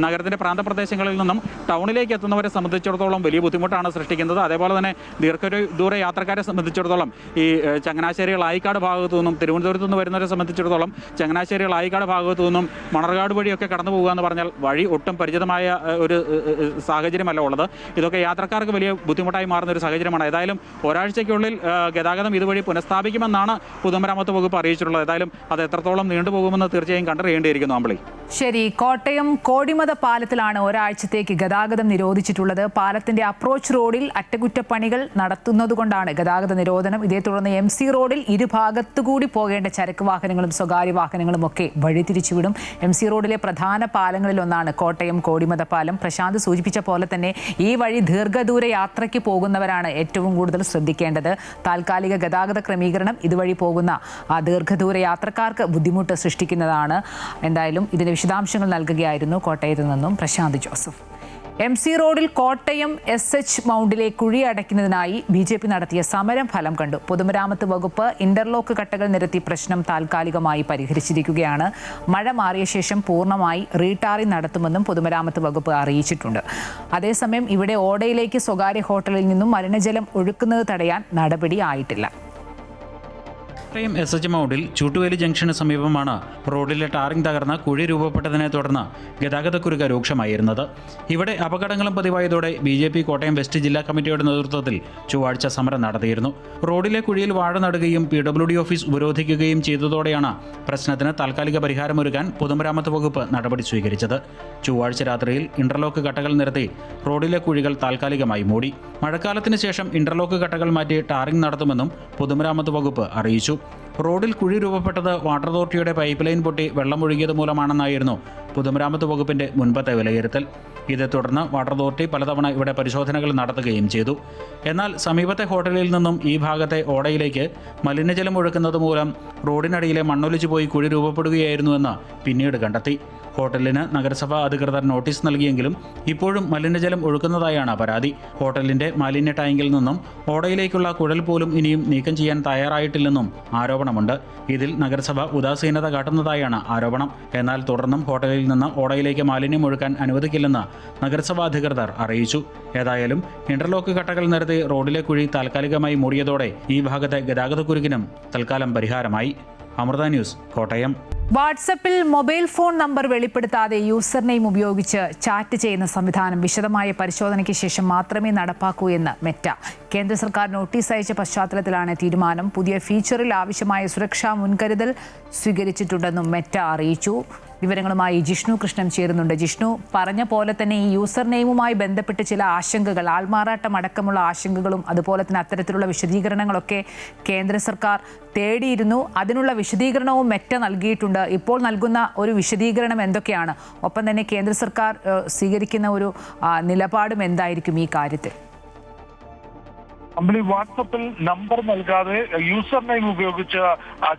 നഗരത്തിൻ്റെ പ്രാന്തപ്രദേശങ്ങളിൽ നിന്നും ടൗണിലേക്ക് എത്തുന്നവരെ സംബന്ധിച്ചിടത്തോളം വലിയ ബുദ്ധിമുട്ടാണ് സൃഷ്ടിക്കുന്നത്. അതേപോലെ തന്നെ ദീർഘദൂര യാത്രക്കാരെ സംബന്ധിച്ചിടത്തോളം ഈ ചങ്ങനാശ്ശേരി ളായിക്കാട് ഭാഗത്തു നിന്നും തിരുവനന്തപുരത്ത് നിന്ന് വരുന്നവരെ സംബന്ധിച്ചിടത്തോളം ചങ്ങനാശ്ശേരി ളായിക്കാട് ഭാഗത്തു നിന്നും മണർകാട് വഴിയൊക്കെ കടന്നു പോകുക എന്ന് പറഞ്ഞാൽ വഴി ഒട്ടും പരിചിതമായ ഒരു സാഹചര്യമല്ല ഉള്ളത്. ഇതൊക്കെ യാത്രക്കാർക്ക് വലിയ ബുദ്ധിമുട്ടായി മാറുന്ന ഒരു സാഹചര്യമാണ്. ഏതായാലും ഒരാഴ്ചയ്ക്കുള്ളിൽ ഗതാഗതം ഇതുവഴി പുനഃസ്ഥാപിക്കുമെന്നാണ് പൊതുമരാമത്ത് വകുപ്പ് അറിയിച്ചിട്ടുള്ളത്. ഏതായാലും അത് എത്രത്തോളം നീണ്ടുപോകുമെന്ന് തീർച്ചയായും കണ്ടറിയേണ്ടിയിരിക്കുന്നു. അമ്പിളി, ശരി. കോട്ടയം കോടിമത പാലത്തിലാണ് ഒരാഴ്ചത്തേക്ക് ഗതാഗതം നിരോധിച്ചിട്ടുള്ളത്. പാലത്തിന്റെ അപ്രോച്ച് റോഡിൽ അറ്റകുറ്റപ്പണികൾ നടത്തുന്നതുകൊണ്ടാണ് ഗതാഗത നിരോധനം. ഇതേ തുടർന്ന് MC റോഡിൽ ഇരുഭാഗത്തുകൂടി പോകേണ്ട ചരക്ക് വാഹനങ്ങളും സ്വകാര്യ വാഹനങ്ങളും ഒക്കെ വഴിതിരിച്ചുവിടും. MC റോഡിലെ പ്രധാന പാലങ്ങളിലൊന്നാണ് കോട്ടയം കോടിമത പാലം. പ്രശാന്ത് സൂചിപ്പിച്ച പോലെ തന്നെ ഈ വഴി ദീർഘദൂര യാത്രയ്ക്ക് പോകുന്നവരാണ് ഏറ്റവും കൂടുതൽ ശ്രദ്ധിക്കേണ്ടത്. താൽക്കാലിക ഗതാഗത ക്രമീകരണം ഇതുവഴി പോകുന്ന ആ ദീർഘദൂര യാത്രക്കാർക്ക് ബുദ്ധിമുട്ട് സൃഷ്ടിക്കുന്നതാണ്. എന്തായാലും ഇതിന്റെ വിശദാംശങ്ങൾ നൽകുകയായിരുന്നു കോട്ടയത്ത് നിന്നും പ്രശാന്ത് ജോസഫ്. MC റോഡിൽ കോട്ടയം SH മൗണ്ടിലെ കുഴി അടയ്ക്കുന്നതിനായി BJP നടത്തിയ സമരം ഫലം കണ്ടു. പൊതുമരാമത്ത് വകുപ്പ് ഇന്റർലോക്ക് കട്ടകൾ നിരത്തി പ്രശ്നം താൽക്കാലികമായി പരിഹരിച്ചിരിക്കുകയാണ്. മഴ മാറിയ ശേഷം പൂർണ്ണമായി റീടാറിംഗ് നടത്തുമെന്നും പൊതുമരാമത്ത് വകുപ്പ് അറിയിച്ചിട്ടുണ്ട്. അതേസമയം ഇവിടെ ഓടയിലേക്ക് സ്വകാര്യ ഹോട്ടലിൽ നിന്നും മലിനജലം ഒഴുക്കുന്നത് തടയാൻ നടപടി ആയിട്ടില്ല. SH മൗണ്ടിൽ ചൂട്ടുവേലി ജംഗ്ഷന് സമീപമാണ് റോഡിലെ ടാറിംഗ് തകർന്ന് കുഴി രൂപപ്പെട്ടതിനെ തുടർന്ന് ഗതാഗതക്കുരുക്ക് രൂക്ഷമായിരുന്നത്. ഇവിടെ അപകടങ്ങളും പതിവായതോടെ BJP കോട്ടയം വെസ്റ്റ് ജില്ലാ കമ്മിറ്റിയുടെ നേതൃത്വത്തിൽ ചൊവ്വാഴ്ച സമരം നടത്തിയിരുന്നു. റോഡിലെ കുഴിയിൽ വാഴ നടുകയും PWD ഓഫീസ് ഉപരോധിക്കുകയും ചെയ്തതോടെയാണ് പ്രശ്നത്തിന് താൽക്കാലിക പരിഹാരമൊരുക്കാൻ പൊതുമരാമത്ത് വകുപ്പ് നടപടി സ്വീകരിച്ചത്. ചൊവ്വാഴ്ച രാത്രിയിൽ ഇന്റർലോക്ക് കട്ടകൾ നിരത്തി റോഡിലെ കുഴികൾ താൽക്കാലികമായി മൂടി. മഴക്കാലത്തിന് ശേഷം ഇന്റർലോക്ക് കട്ടകൾ മാറ്റി ടാറിംഗ് നടത്തുമെന്നും പൊതുമരാമത്ത് വകുപ്പ് അറിയിച്ചു. റോഡിൽ കുഴി രൂപപ്പെട്ടത് വാട്ടർ അതോറിറ്റിയുടെ പൈപ്പ് ലൈൻ പൊട്ടി വെള്ളമൊഴുകിയത് മൂലമാണെന്നായിരുന്നു പൊതുമരാമത്ത് വകുപ്പിന്റെ മുൻപത്തെ വിലയിരുത്തൽ. ഇതേ തുടർന്ന് വാട്ടർ അതോറിറ്റി പലതവണ ഇവിടെ പരിശോധനകൾ നടത്തുകയും ചെയ്തു. എന്നാൽ സമീപത്തെ ഹോട്ടലിൽ നിന്നും ഈ ഭാഗത്തെ ഓടയിലേക്ക് മലിനജലം ഒഴുക്കുന്നത് മൂലം റോഡിനടിയിലെ മണ്ണൊലിച്ചു പോയി കുഴി രൂപപ്പെടുകയായിരുന്നുവെന്ന് പിന്നീട് കണ്ടെത്തി. ഹോട്ടലിന് നഗരസഭാ അധികൃതർ നോട്ടീസ് നൽകിയെങ്കിലും ഇപ്പോഴും മലിനജലം ഒഴുക്കുന്നതായാണ് പരാതി. ഹോട്ടലിന്റെ മാലിന്യ ടാങ്കിൽ നിന്നും ഓടയിലേക്കുള്ള കുഴൽ പോലും ഇനിയും നീക്കം ചെയ്യാൻ തയ്യാറായിട്ടില്ലെന്നും ആരോപണമുണ്ട്. ഇതിൽ നഗരസഭ ഉദാസീനത കാട്ടുന്നതായാണ് ആരോപണം. എന്നാൽ തുടർന്നും ഹോട്ടലിൽ നിന്ന് ഓടയിലേക്ക് മാലിന്യം ഒഴുക്കാൻ അനുവദിക്കില്ലെന്ന് നഗരസഭാ അധികൃതർ അറിയിച്ചു. ഏതായാലും ഇന്റർലോക്ക് കട്ടകൾ നിരത്തി റോഡിലെ കുഴി താൽക്കാലികമായി മൂടിയതോടെ ഈ ഭാഗത്തെ ഗതാഗതക്കുരുക്കിനും തൽക്കാലം പരിഹാരമായി. അമൃത ന്യൂസ്, കോട്ടയം. വാട്സപ്പിൽ മൊബൈൽ ഫോൺ നമ്പർ വെളിപ്പെടുത്താതെ യൂസർ നെയിം ഉപയോഗിച്ച് ചാറ്റ് ചെയ്യുന്ന സംവിധാനം വിശദമായ പരിശോധനയ്ക്ക് ശേഷം മാത്രമേ നടപ്പാക്കൂ എന്ന് മെറ്റ. കേന്ദ്ര സർക്കാർ നോട്ടീസ് അയച്ച പശ്ചാത്തലത്തിലാണ് തീരുമാനം. പുതിയ ഫീച്ചറിൽ ആവശ്യമായ സുരക്ഷാ മുൻകരുതൽ സ്വീകരിച്ചിട്ടുണ്ടെന്നും മെറ്റ അറിയിച്ചു. വിവരങ്ങളുമായി ജിഷ്ണു കൃഷ്ണൻ ചേരുന്നുണ്ട്. ജിഷ്ണു, പറഞ്ഞ പോലെ തന്നെ ഈ യൂസർ നെയിമുമായി ബന്ധപ്പെട്ട് ചില ആശങ്കകൾ, ആൾമാറാട്ടം അടക്കമുള്ള ആശങ്കകളും അതുപോലെ തന്നെ അത്തരത്തിലുള്ള വിശദീകരണങ്ങളൊക്കെ കേന്ദ്ര സർക്കാർ തേടിയിരുന്നു. അതിനുള്ള വിശദീകരണവും മെറ്റ നൽകിയിട്ടുണ്ട്. ഇപ്പോൾ നൽകുന്ന ഒരു വിശദീകരണം എന്തൊക്കെയാണ്? ഒപ്പം തന്നെ കേന്ദ്ര സർക്കാർ സ്വീകരിക്കുന്ന ഒരു നിലപാടും എന്തായിരിക്കും ഈ കാര്യത്തിൽ? വാട്സപ്പിൽ നമ്പർ നൽകാതെ യൂസർ നെയിം ഉപയോഗിച്ച്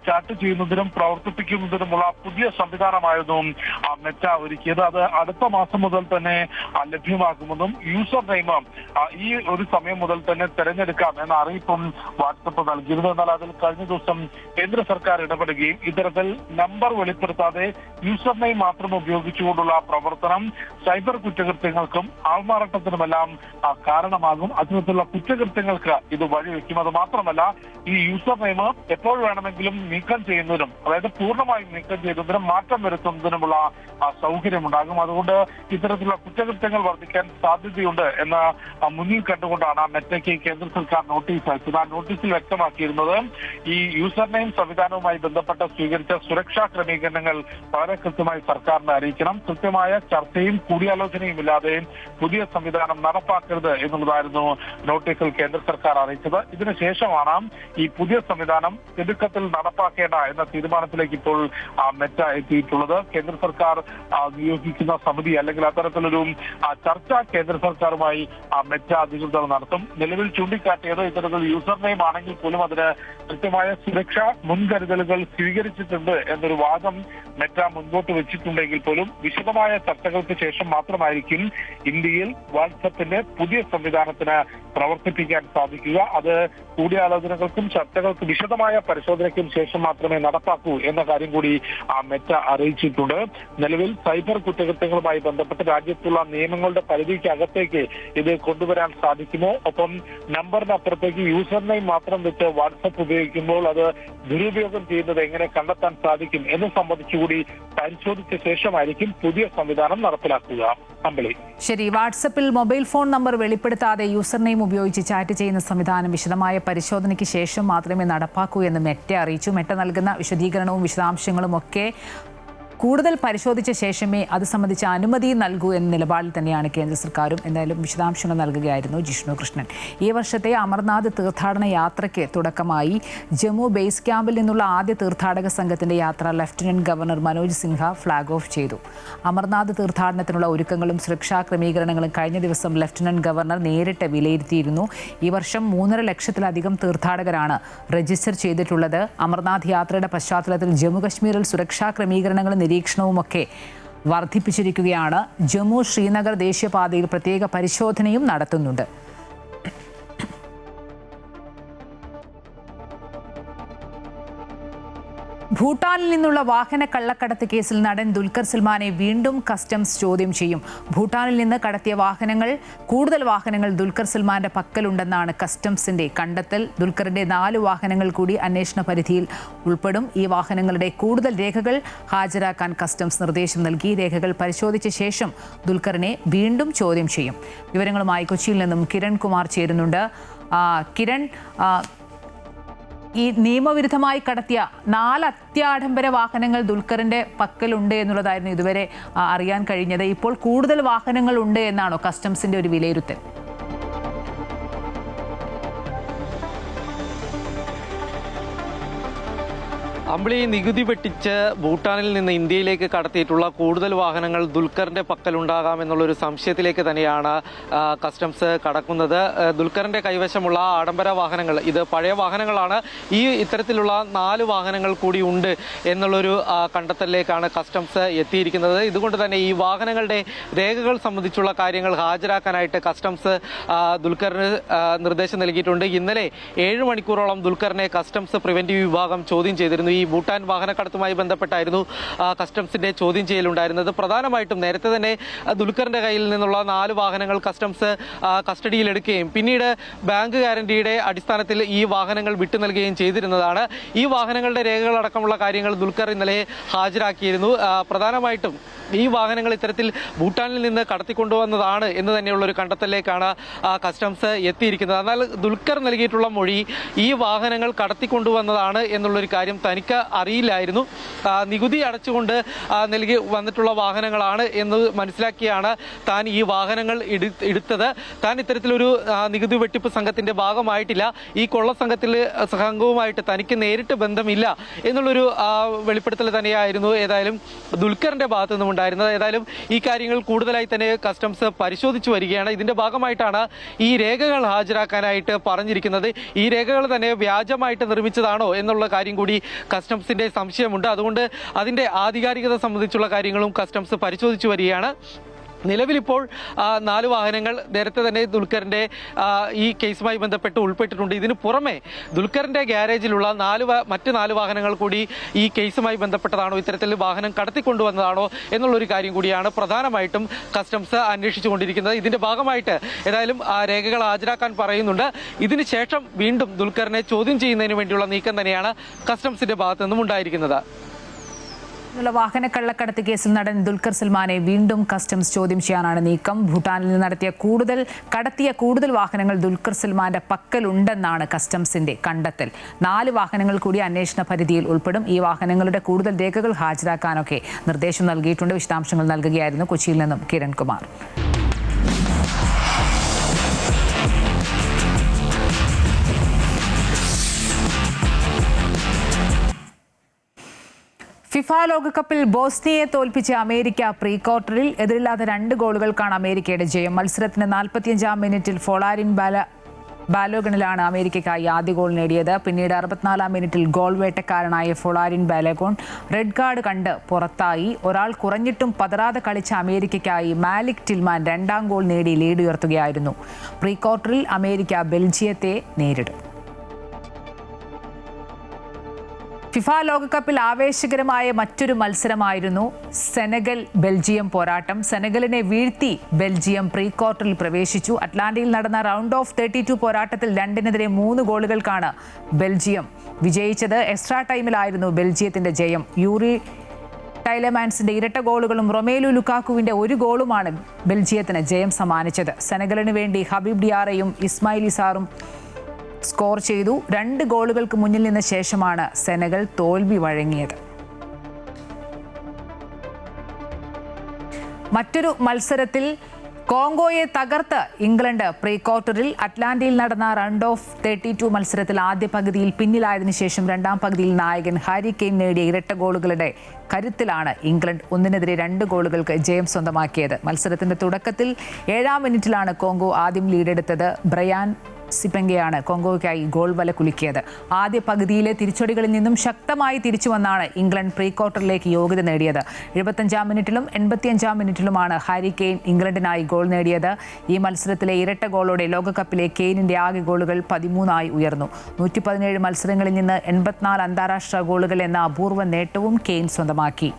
ചാറ്റ് ചെയ്യുന്നതിനും പ്രവർത്തിപ്പിക്കുന്നതിനുമുള്ള പുതിയ സംവിധാനമായിരുന്നു മെറ്റ ഒരുക്കിയത്. അത് അടുത്ത മാസം മുതൽ തന്നെ ലഭ്യമാകുമെന്നും യൂസർ നെയിം ഈ ഒരു സമയം മുതൽ തന്നെ തെരഞ്ഞെടുക്കാം എന്ന അറിയിപ്പും വാട്സപ്പ് നൽകിയിരുന്നു. എന്നാൽ അതിൽ കഴിഞ്ഞ ദിവസം കേന്ദ്ര സർക്കാർ ഇടപെടുകയും ഇത്തരത്തിൽ നമ്പർ വെളിപ്പെടുത്താതെ യൂസർ നെയിം മാത്രം ഉപയോഗിച്ചുകൊണ്ടുള്ള പ്രവർത്തനം സൈബർ കുറ്റകൃത്യങ്ങൾക്കും ആൾമാറാട്ടത്തിനുമെല്ലാം കാരണമാകും. അത്തരത്തിലുള്ള കുറ്റകൃത്യങ്ങൾക്ക് ഇത് വഴിവെക്കും. അത് മാത്രമല്ല, ഈ യൂസർ നെയിം എപ്പോൾ വേണമെങ്കിലും നീക്കം ചെയ്യുന്നതിനും, അതായത് പൂർണ്ണമായും നീക്കം ചെയ്യുന്നതിനും മാറ്റം വരുത്തുന്നതിനുമുള്ള സൗകര്യമുണ്ടാകും. അതുകൊണ്ട് ഇത്തരത്തിലുള്ള കുറ്റകൃത്യങ്ങൾ വർദ്ധിക്കാൻ സാധ്യതയുണ്ട് എന്ന് മുന്നിൽ കണ്ടുകൊണ്ടാണ് മെറ്റയ്ക്ക് കേന്ദ്ര സർക്കാർ നോട്ടീസ് അയച്ചത്. ആ നോട്ടീസിൽ വ്യക്തമാക്കിയിരുന്നത് ഈ യൂസർ നെയിം സംവിധാനവുമായി ബന്ധപ്പെട്ട് സ്വീകരിച്ച സുരക്ഷാ ക്രമീകരണങ്ങൾ വളരെ കൃത്യമായി സർക്കാരിനെ അറിയിക്കണം. കൃത്യമായ ചർച്ചയും കൂടിയാലോചനയും ഇല്ലാതെ പുതിയ സംവിധാനം നടപ്പാക്കരുത് എന്നുള്ളതായിരുന്നു നോട്ടീസിൽ കേന്ദ്ര സർക്കാർ അറിയിച്ചത്. ഇതിനുശേഷമാണ് ഈ പുതിയ സംവിധാനം തിടുക്കത്തിൽ നടപ്പാക്കേണ്ട എന്ന തീരുമാനത്തിലേക്ക് ഇപ്പോൾ മെറ്റ എത്തിയിട്ടുള്ളത്. കേന്ദ്ര സർക്കാർ നിയോഗിക്കുന്ന സമിതി അല്ലെങ്കിൽ അത്തരത്തിലൊരു ചർച്ച കേന്ദ്ര സർക്കാരുമായി മെറ്റ അധികൃതർ നടത്തും. നിലവിൽ ചൂണ്ടിക്കാട്ടിയത് ഇത്തരത്തിൽ യൂസർ നെയിം ആണെങ്കിൽ പോലും അതിന് കൃത്യമായ സുരക്ഷാ മുൻകരുതലുകൾ സ്വീകരിച്ചിട്ടുണ്ട് എന്നൊരു വാദം മെറ്റ മുൻപോട്ട് വെച്ചിട്ടുണ്ടെങ്കിൽ പോലും വിശദമായ ചർച്ചകൾക്ക് ശേഷം മാത്രമായിരിക്കും ഇന്ത്യയിൽ വാട്സപ്പിന്റെ പുതിയ സംവിധാനത്തിന് പ്രവർത്തിപ്പിക്കാൻ സാധിക്കുക. അത് കൂടിയാലോചനകൾക്കും ചർച്ചകൾക്കും വിശദമായ പരിശോധനയ്ക്കും ശേഷം മാത്രമേ നടപ്പാക്കൂ എന്ന കാര്യം കൂടി മെറ്റ അറിയിച്ചിട്ടുണ്ട്. നിലവിൽ സൈബർ കുറ്റകൃത്യങ്ങളുമായി ബന്ധപ്പെട്ട് രാജ്യത്തുള്ള നിയമങ്ങളുടെ പരിധിക്ക് അകത്തേക്ക് ഇത് കൊണ്ടുവരാൻ സാധിക്കുമോ? ഒപ്പം നമ്പറിനപ്പുറത്തേക്ക് യൂസർ നെയിം മാത്രം വെച്ച് വാട്സപ്പ് ഉപയോഗിക്കുമ്പോൾ അത് ദുരുപയോഗം ചെയ്യുന്നത് എങ്ങനെ കണ്ടെത്താൻ സാധിക്കും എന്ന് സംബന്ധിച്ചുകൂടി പരിശോധിച്ച ശേഷമായിരിക്കും പുതിയ സംവിധാനം നടപ്പിലാക്കുക. ശരി, വാട്സപ്പിൽ മൊബൈൽ ഫോൺ നമ്പർ വെളിപ്പെടുത്താതെ യൂസർ നെയിം ഉപയോഗിച്ച് ചാറ്റ് ചെയ്യുന്ന സംവിധാനം വിശദമായ പരിശോധനയ്ക്ക് ശേഷം മാത്രമേ നടപ്പാക്കൂ എന്ന് മെറ്റ അറിയിച്ചു. മെറ്റ നൽകുന്ന വിശദീകരണവും വിശദാംശങ്ങളും ഒക്കെ കൂടുതൽ പരിശോധിച്ച ശേഷമേ അത് സംബന്ധിച്ച അനുമതി നൽകൂ എന്ന നിലപാടിൽ തന്നെയാണ് കേന്ദ്ര സർക്കാരും. എന്തായാലും വിശദാംശങ്ങൾ നൽകുകയായിരുന്നു ജിഷ്ണു കൃഷ്ണൻ. ഈ വർഷത്തെ അമർനാഥ് തീർത്ഥാടന യാത്രയ്ക്ക് തുടക്കമായി ജമ്മു ബേസ് ക്യാമ്പിൽ നിന്നുള്ള ആദ്യ തീർത്ഥാടക സംഘത്തിന്റെ യാത്ര lieutenant governor Manoj Sinha flag off ചെയ്തു. അമർനാഥ് തീർത്ഥാടനത്തിനുള്ള ഒരുക്കങ്ങളും സുരക്ഷാ ക്രമീകരണങ്ങളും കഴിഞ്ഞ ദിവസം ലഫ്റ്റനന്റ് ഗവർണർ നേരിട്ട് വിലയിരുത്തിയിരുന്നു. ഈ വർഷം 3.5 ലക്ഷത്തിലധികം തീർത്ഥാടകരാണ് രജിസ്റ്റർ ചെയ്തിട്ടുള്ളത്. അമർനാഥ് യാത്രയുടെ പശ്ചാത്തലത്തിൽ ജമ്മു കശ്മീരിൽ സുരക്ഷാ ക്രമീകരണങ്ങളും നിരീക്ഷണവുമൊക്കെ വർദ്ധിപ്പിച്ചിരിക്കുകയാണ്. ജമ്മു ശ്രീനഗർ ദേശീയപാതയിൽ പ്രത്യേക പരിശോധനയും നടത്തുന്നുണ്ട്. ഭൂട്ടാനിൽ നിന്നുള്ള വാഹന കള്ളക്കടത്ത് കേസിൽ നടൻ ദുൽഖർ സൽമാനെ വീണ്ടും കസ്റ്റംസ് ചോദ്യം ചെയ്യും. ഭൂട്ടാനിൽ നിന്ന് കടത്തിയ കൂടുതൽ വാഹനങ്ങൾ ദുൽഖർ സൽമാന്റെ പക്കലുണ്ടെന്നാണ് കസ്റ്റംസിന്റെ കണ്ടെത്തൽ. ദുൽഖറിന്റെ 4 വാഹനങ്ങൾ കൂടി അന്വേഷണ പരിധിയിൽ ഉൾപ്പെടും. ഈ വാഹനങ്ങളുടെ കൂടുതൽ രേഖകൾ ഹാജരാക്കാൻ കസ്റ്റംസ് നിർദ്ദേശം നൽകി. രേഖകൾ പരിശോധിച്ച ശേഷം ദുൽഖറിനെ വീണ്ടും ചോദ്യം ചെയ്യും. വിവരങ്ങളുമായി കൊച്ചിയിൽ നിന്നും കിരൺ കുമാർ ചേരുന്നുണ്ട്. കിരൺ, ഈ നിയമവിരുദ്ധമായി കടത്തിയ 4 അത്യാഡംബര വാഹനങ്ങൾ ദുൽഖറിന്റെ പക്കലുണ്ട് എന്നുള്ളതായിരുന്നു ഇതുവരെ അറിയാൻ കഴിഞ്ഞത്. ഇപ്പോൾ കൂടുതൽ വാഹനങ്ങൾ ഉണ്ട് എന്നാണോ കസ്റ്റംസിന്റെ ഒരു വിലയിരുത്തൽ? അമ്പിളി, നികുതി വെട്ടിച്ച് ഭൂട്ടാനിൽ നിന്ന് ഇന്ത്യയിലേക്ക് കടത്തിയിട്ടുള്ള കൂടുതൽ വാഹനങ്ങൾ ദുൽഖറിന്റെ പക്കലുണ്ടാകാമെന്നുള്ളൊരു സംശയത്തിലേക്ക് തന്നെയാണ് കസ്റ്റംസ് കടക്കുന്നത്. ദുൽഖറിന്റെ കൈവശമുള്ള ആഡംബര വാഹനങ്ങൾ, ഇത് പഴയ വാഹനങ്ങളാണ്. ഇത്തരത്തിലുള്ള 4 വാഹനങ്ങൾ കൂടി ഉണ്ട് എന്നുള്ളൊരു കണ്ടെത്തലിലേക്കാണ് കസ്റ്റംസ് എത്തിയിരിക്കുന്നത്. ഇതുകൊണ്ട് തന്നെ ഈ വാഹനങ്ങളുടെ രേഖകൾ സംബന്ധിച്ചുള്ള കാര്യങ്ങൾ ഹാജരാക്കാനായിട്ട് കസ്റ്റംസ് ദുൽഖറിന് നിർദ്ദേശം നൽകിയിട്ടുണ്ട്. ഇന്നലെ 7 മണിക്കൂറോളം ദുൽഖറിനെ കസ്റ്റംസ് പ്രിവന്റീവ് വിഭാഗം ചോദ്യം ചെയ്തിരുന്നു. ഈ ഭൂട്ടാൻ വാഹനക്കടത്തുമായി ബന്ധപ്പെട്ടായിരുന്നു കസ്റ്റംസിന്റെ ചോദ്യം ചെയ്യലുണ്ടായിരുന്നത്. പ്രധാനമായിട്ടും നേരത്തെ തന്നെ ദുൽഖറിന്റെ കയ്യിൽ നിന്നുള്ള 4 വാഹനങ്ങൾ കസ്റ്റംസ് കസ്റ്റഡിയിലെടുക്കുകയും പിന്നീട് ബാങ്ക് ഗ്യാരണ്ടിയുടെ അടിസ്ഥാനത്തിൽ ഈ വാഹനങ്ങൾ വിട്ടു നൽകുകയും ചെയ്തിരുന്നതാണ്. ഈ വാഹനങ്ങളുടെ രേഖകളടക്കമുള്ള കാര്യങ്ങൾ ദുൽഖർ ഇന്നലെ ഹാജരാക്കിയിരുന്നു. പ്രധാനമായിട്ടും ഈ വാഹനങ്ങൾ ഇത്തരത്തിൽ ഭൂട്ടാനിൽ നിന്ന് കടത്തിക്കൊണ്ടുവന്നതാണ് എന്ന് തന്നെയുള്ള ഒരു കണ്ടെത്തലിലേക്കാണ് കസ്റ്റംസ് എത്തിയിരിക്കുന്നത്. എന്നാൽ ദുൽഖർ നൽകിയിട്ടുള്ള മൊഴി ഈ വാഹനങ്ങൾ കടത്തിക്കൊണ്ടുവന്നതാണ് എന്നുള്ളൊരു കാര്യം തനിക്ക് അറിയില്ലായിരുന്നു. നികുതി അടച്ചുകൊണ്ട് നൽകി വന്നിട്ടുള്ള വാഹനങ്ങളാണ് എന്ന് മനസ്സിലാക്കിയാണ് താൻ ഈ വാഹനങ്ങൾ എടുത്തത്. താൻ ഇത്തരത്തിലൊരു നികുതി വെട്ടിപ്പ് സംഘത്തിന്റെ ഭാഗമായിട്ടില്ല, ഈ കൊള്ള സംഘവുമായിട്ട് തനിക്ക് നേരിട്ട് ബന്ധമില്ല എന്നുള്ളൊരു വെളിപ്പെടുത്തൽ തന്നെയായിരുന്നു ഏതായാലും ദുൽഖറിന്റെ ഭാഗത്തു നിന്നും ഉണ്ടായിരുന്നത്. ഏതായാലും ഈ കാര്യങ്ങൾ കൂടുതലായി തന്നെ കസ്റ്റംസ് പരിശോധിച്ചു വരികയാണ്. ഇതിന്റെ ഭാഗമായിട്ടാണ് ഈ രേഖകൾ ഹാജരാക്കാനായിട്ട് പറഞ്ഞിരിക്കുന്നത്. ഈ രേഖകൾ തന്നെ വ്യാജമായിട്ട് നിർമ്മിച്ചതാണോ എന്നുള്ള കാര്യം കൂടി കസ്റ്റംസിന്റെ സംശയമുണ്ട്. അതുകൊണ്ട് അതിന്റെ ആധികാരികത സംബന്ധിച്ചുള്ള കാര്യങ്ങളും കസ്റ്റംസ് പരിശോധിച്ചു വരികയാണ്. നിലവിലിപ്പോൾ 4 വാഹനങ്ങൾ നേരത്തെ തന്നെ ദുൽഖറിന്റെ ഈ കേസുമായി ബന്ധപ്പെട്ട് ഉൾപ്പെട്ടിട്ടുണ്ട്. ഇതിന് പുറമെ ദുൽഖറിന്റെ ഗ്യാരേജിലുള്ള മറ്റ് 4 വാഹനങ്ങൾ കൂടി ഈ കേസുമായി ബന്ധപ്പെട്ടതാണോ, ഇത്തരത്തിൽ വാഹനം കടത്തിക്കൊണ്ടുവന്നതാണോ എന്നുള്ളൊരു കാര്യം കൂടിയാണ് പ്രധാനമായിട്ടും കസ്റ്റംസ് അന്വേഷിച്ചുകൊണ്ടിരിക്കുന്നത്. ഇതിന്റെ ഭാഗമായിട്ട് ഏതായാലും രേഖകൾ ഹാജരാക്കാൻ പറയുന്നുണ്ട്. ഇതിന് ശേഷം വീണ്ടും ദുൽഖറിനെ ചോദ്യം ചെയ്യുന്നതിന് വേണ്ടിയുള്ള നീക്കം തന്നെയാണ് കസ്റ്റംസിന്റെ ഭാഗത്തു നിന്നും ഉണ്ടായിരിക്കുന്നത്. വാഹന കള്ളക്കടത്ത് കേസിൽ നടൻ ദുൽഖർ സൽമാനെ വീണ്ടും കസ്റ്റംസ് ചോദ്യം ചെയ്യാനാണ് നീക്കം. ഭൂട്ടാനിൽ നിന്ന് കടത്തിയ കൂടുതൽ വാഹനങ്ങൾ ദുൽഖർ സൽമാന്റെ പക്കലുണ്ടെന്നാണ് കസ്റ്റംസിന്റെ കണ്ടെത്തൽ. 4 വാഹനങ്ങൾ കൂടി അന്വേഷണ പരിധിയിൽ ഉൾപ്പെടും. ഈ വാഹനങ്ങളുടെ കൂടുതൽ രേഖകൾ ഹാജരാക്കാനൊക്കെ നിർദ്ദേശം നൽകിയിട്ടുണ്ട്. വിശദാംശങ്ങൾ നൽകുകയായിരുന്നു കൊച്ചിയിൽ നിന്നും കിരൺ കുമാർ. ഫിഫ ലോകകപ്പിൽ ബോസ്നിയയെ തോൽപ്പിച്ച അമേരിക്ക പ്രീ ക്വാർട്ടറിൽ. എതിരില്ലാത്ത 2 ഗോളുകൾക്കാണ് അമേരിക്കയുടെ ജയം. മത്സരത്തിന് 45-ാം മിനിറ്റിൽ ഫ്ലോറിൻ ബാലോഗണിലാണ് അമേരിക്കയ്ക്കായി ആദ്യ ഗോൾ നേടിയത്. പിന്നീട് 64-ാം മിനിറ്റിൽ ഗോൾ വേട്ടക്കാരനായ ഫ്ലോറിൻ ബാലോഗോൺ റെഡ് കാർഡ് കണ്ട് പുറത്തായി. ഒരാൾ കുറഞ്ഞിട്ടും പതറാതെ കളിച്ച അമേരിക്കയ്ക്കായി മാലിക് ടിൽമാൻ 2ാം ഗോൾ നേടി ലീഡ് ഉയർത്തുകയായിരുന്നു. പ്രീ ക്വാർട്ടറിൽ അമേരിക്ക ബെൽജിയത്തെ നേരിടും. ഫിഫ ലോകകപ്പിൽ ആവേശകരമായ മറ്റൊരു മത്സരമായിരുന്നു സെനഗൽ ബെൽജിയം പോരാട്ടം. സെനഗലിനെ വീഴ്ത്തി ബെൽജിയം പ്രീ ക്വാർട്ടറിൽ പ്രവേശിച്ചു. അറ്റ്ലാന്റയിൽ നടന്ന റൗണ്ട് ഓഫ് 32 പോരാട്ടത്തിൽ 2-നെതിരെ 3 ഗോളുകൾക്കാണ് ബെൽജിയം വിജയിച്ചത്. എക്സ്ട്രാ ടൈമിലായിരുന്നു ബെൽജിയത്തിന്റെ ജയം. യൂറി ടൈലമാൻസിന്റെ ഇരട്ട ഗോളുകളും റൊമേലു ലുക്കാക്കുവിന്റെ 1 ഗോളുമാണ് ബെൽജിയത്തിന് ജയം സമ്മാനിച്ചത്. സെനഗലിന് വേണ്ടി ഹബീബ് ഡിയാറയും ഇസ്മായിൽ ഇസാറും സ്കോർ ചെയ്തു. 2 ഗോളുകൾക്ക് മുന്നിൽ നിന്ന ശേഷമാണ് സെനഗൽ തോൽവി വഴങ്ങിയത്. മറ്റൊരു മത്സരത്തിൽ കോങ്കോയെ തകർത്ത് ഇംഗ്ലണ്ട് പ്രീ ക്വാർട്ടറിൽ. അറ്റ്ലാന്റയിൽ നടന്ന റൗണ്ട് ഓഫ് 32 മത്സരത്തിൽ ആദ്യ പകുതിയിൽ പിന്നിലായതിനു ശേഷം 2ാം പകുതിയിൽ നായകൻ ഹാരി കെയ്ൻ നേടിയ ഇരട്ട ഗോളുകളുടെ കരുത്തിലാണ് ഇംഗ്ലണ്ട് 1-നെതിരെ 2 ഗോളുകൾക്ക് ജയം സ്വന്തമാക്കിയത്. മത്സരത്തിന്റെ തുടക്കത്തിൽ 7-ാം മിനിറ്റിലാണ് കോങ്കോ ആദ്യം ലീഡെടുത്തത്. ബ്രയാൻ സിപെങ്കയാണ് കോങ്കോയ്ക്കായി ഗോൾ വല കുലുക്കിയത്. ആദ്യ പകുതിയിലെ തിരിച്ചടികളിൽ നിന്നും ശക്തമായി തിരിച്ചു വന്നാണ് ഇംഗ്ലണ്ട് പ്രീ ക്വാർട്ടറിലേക്ക് യോഗ്യത നേടിയത്. 75-ാം മിനിറ്റിലും 85-ാം മിനിറ്റിലുമാണ് ഹാരി കെയ്ൻ ഇംഗ്ലണ്ടിനായി ഗോൾ നേടിയത്. ഈ മത്സരത്തിലെ ഇരട്ട ഗോളോടെ ലോകകപ്പിലെ കെയ്നിന്റെ ആകെ ഗോളുകൾ 13 ഉയർന്നു. 117 മത്സരങ്ങളിൽ നിന്ന് 84 അന്താരാഷ്ട്ര ഗോളുകൾ എന്ന അപൂർവ നേട്ടവും കെയ്ൻ സ്വന്തമാക്കി.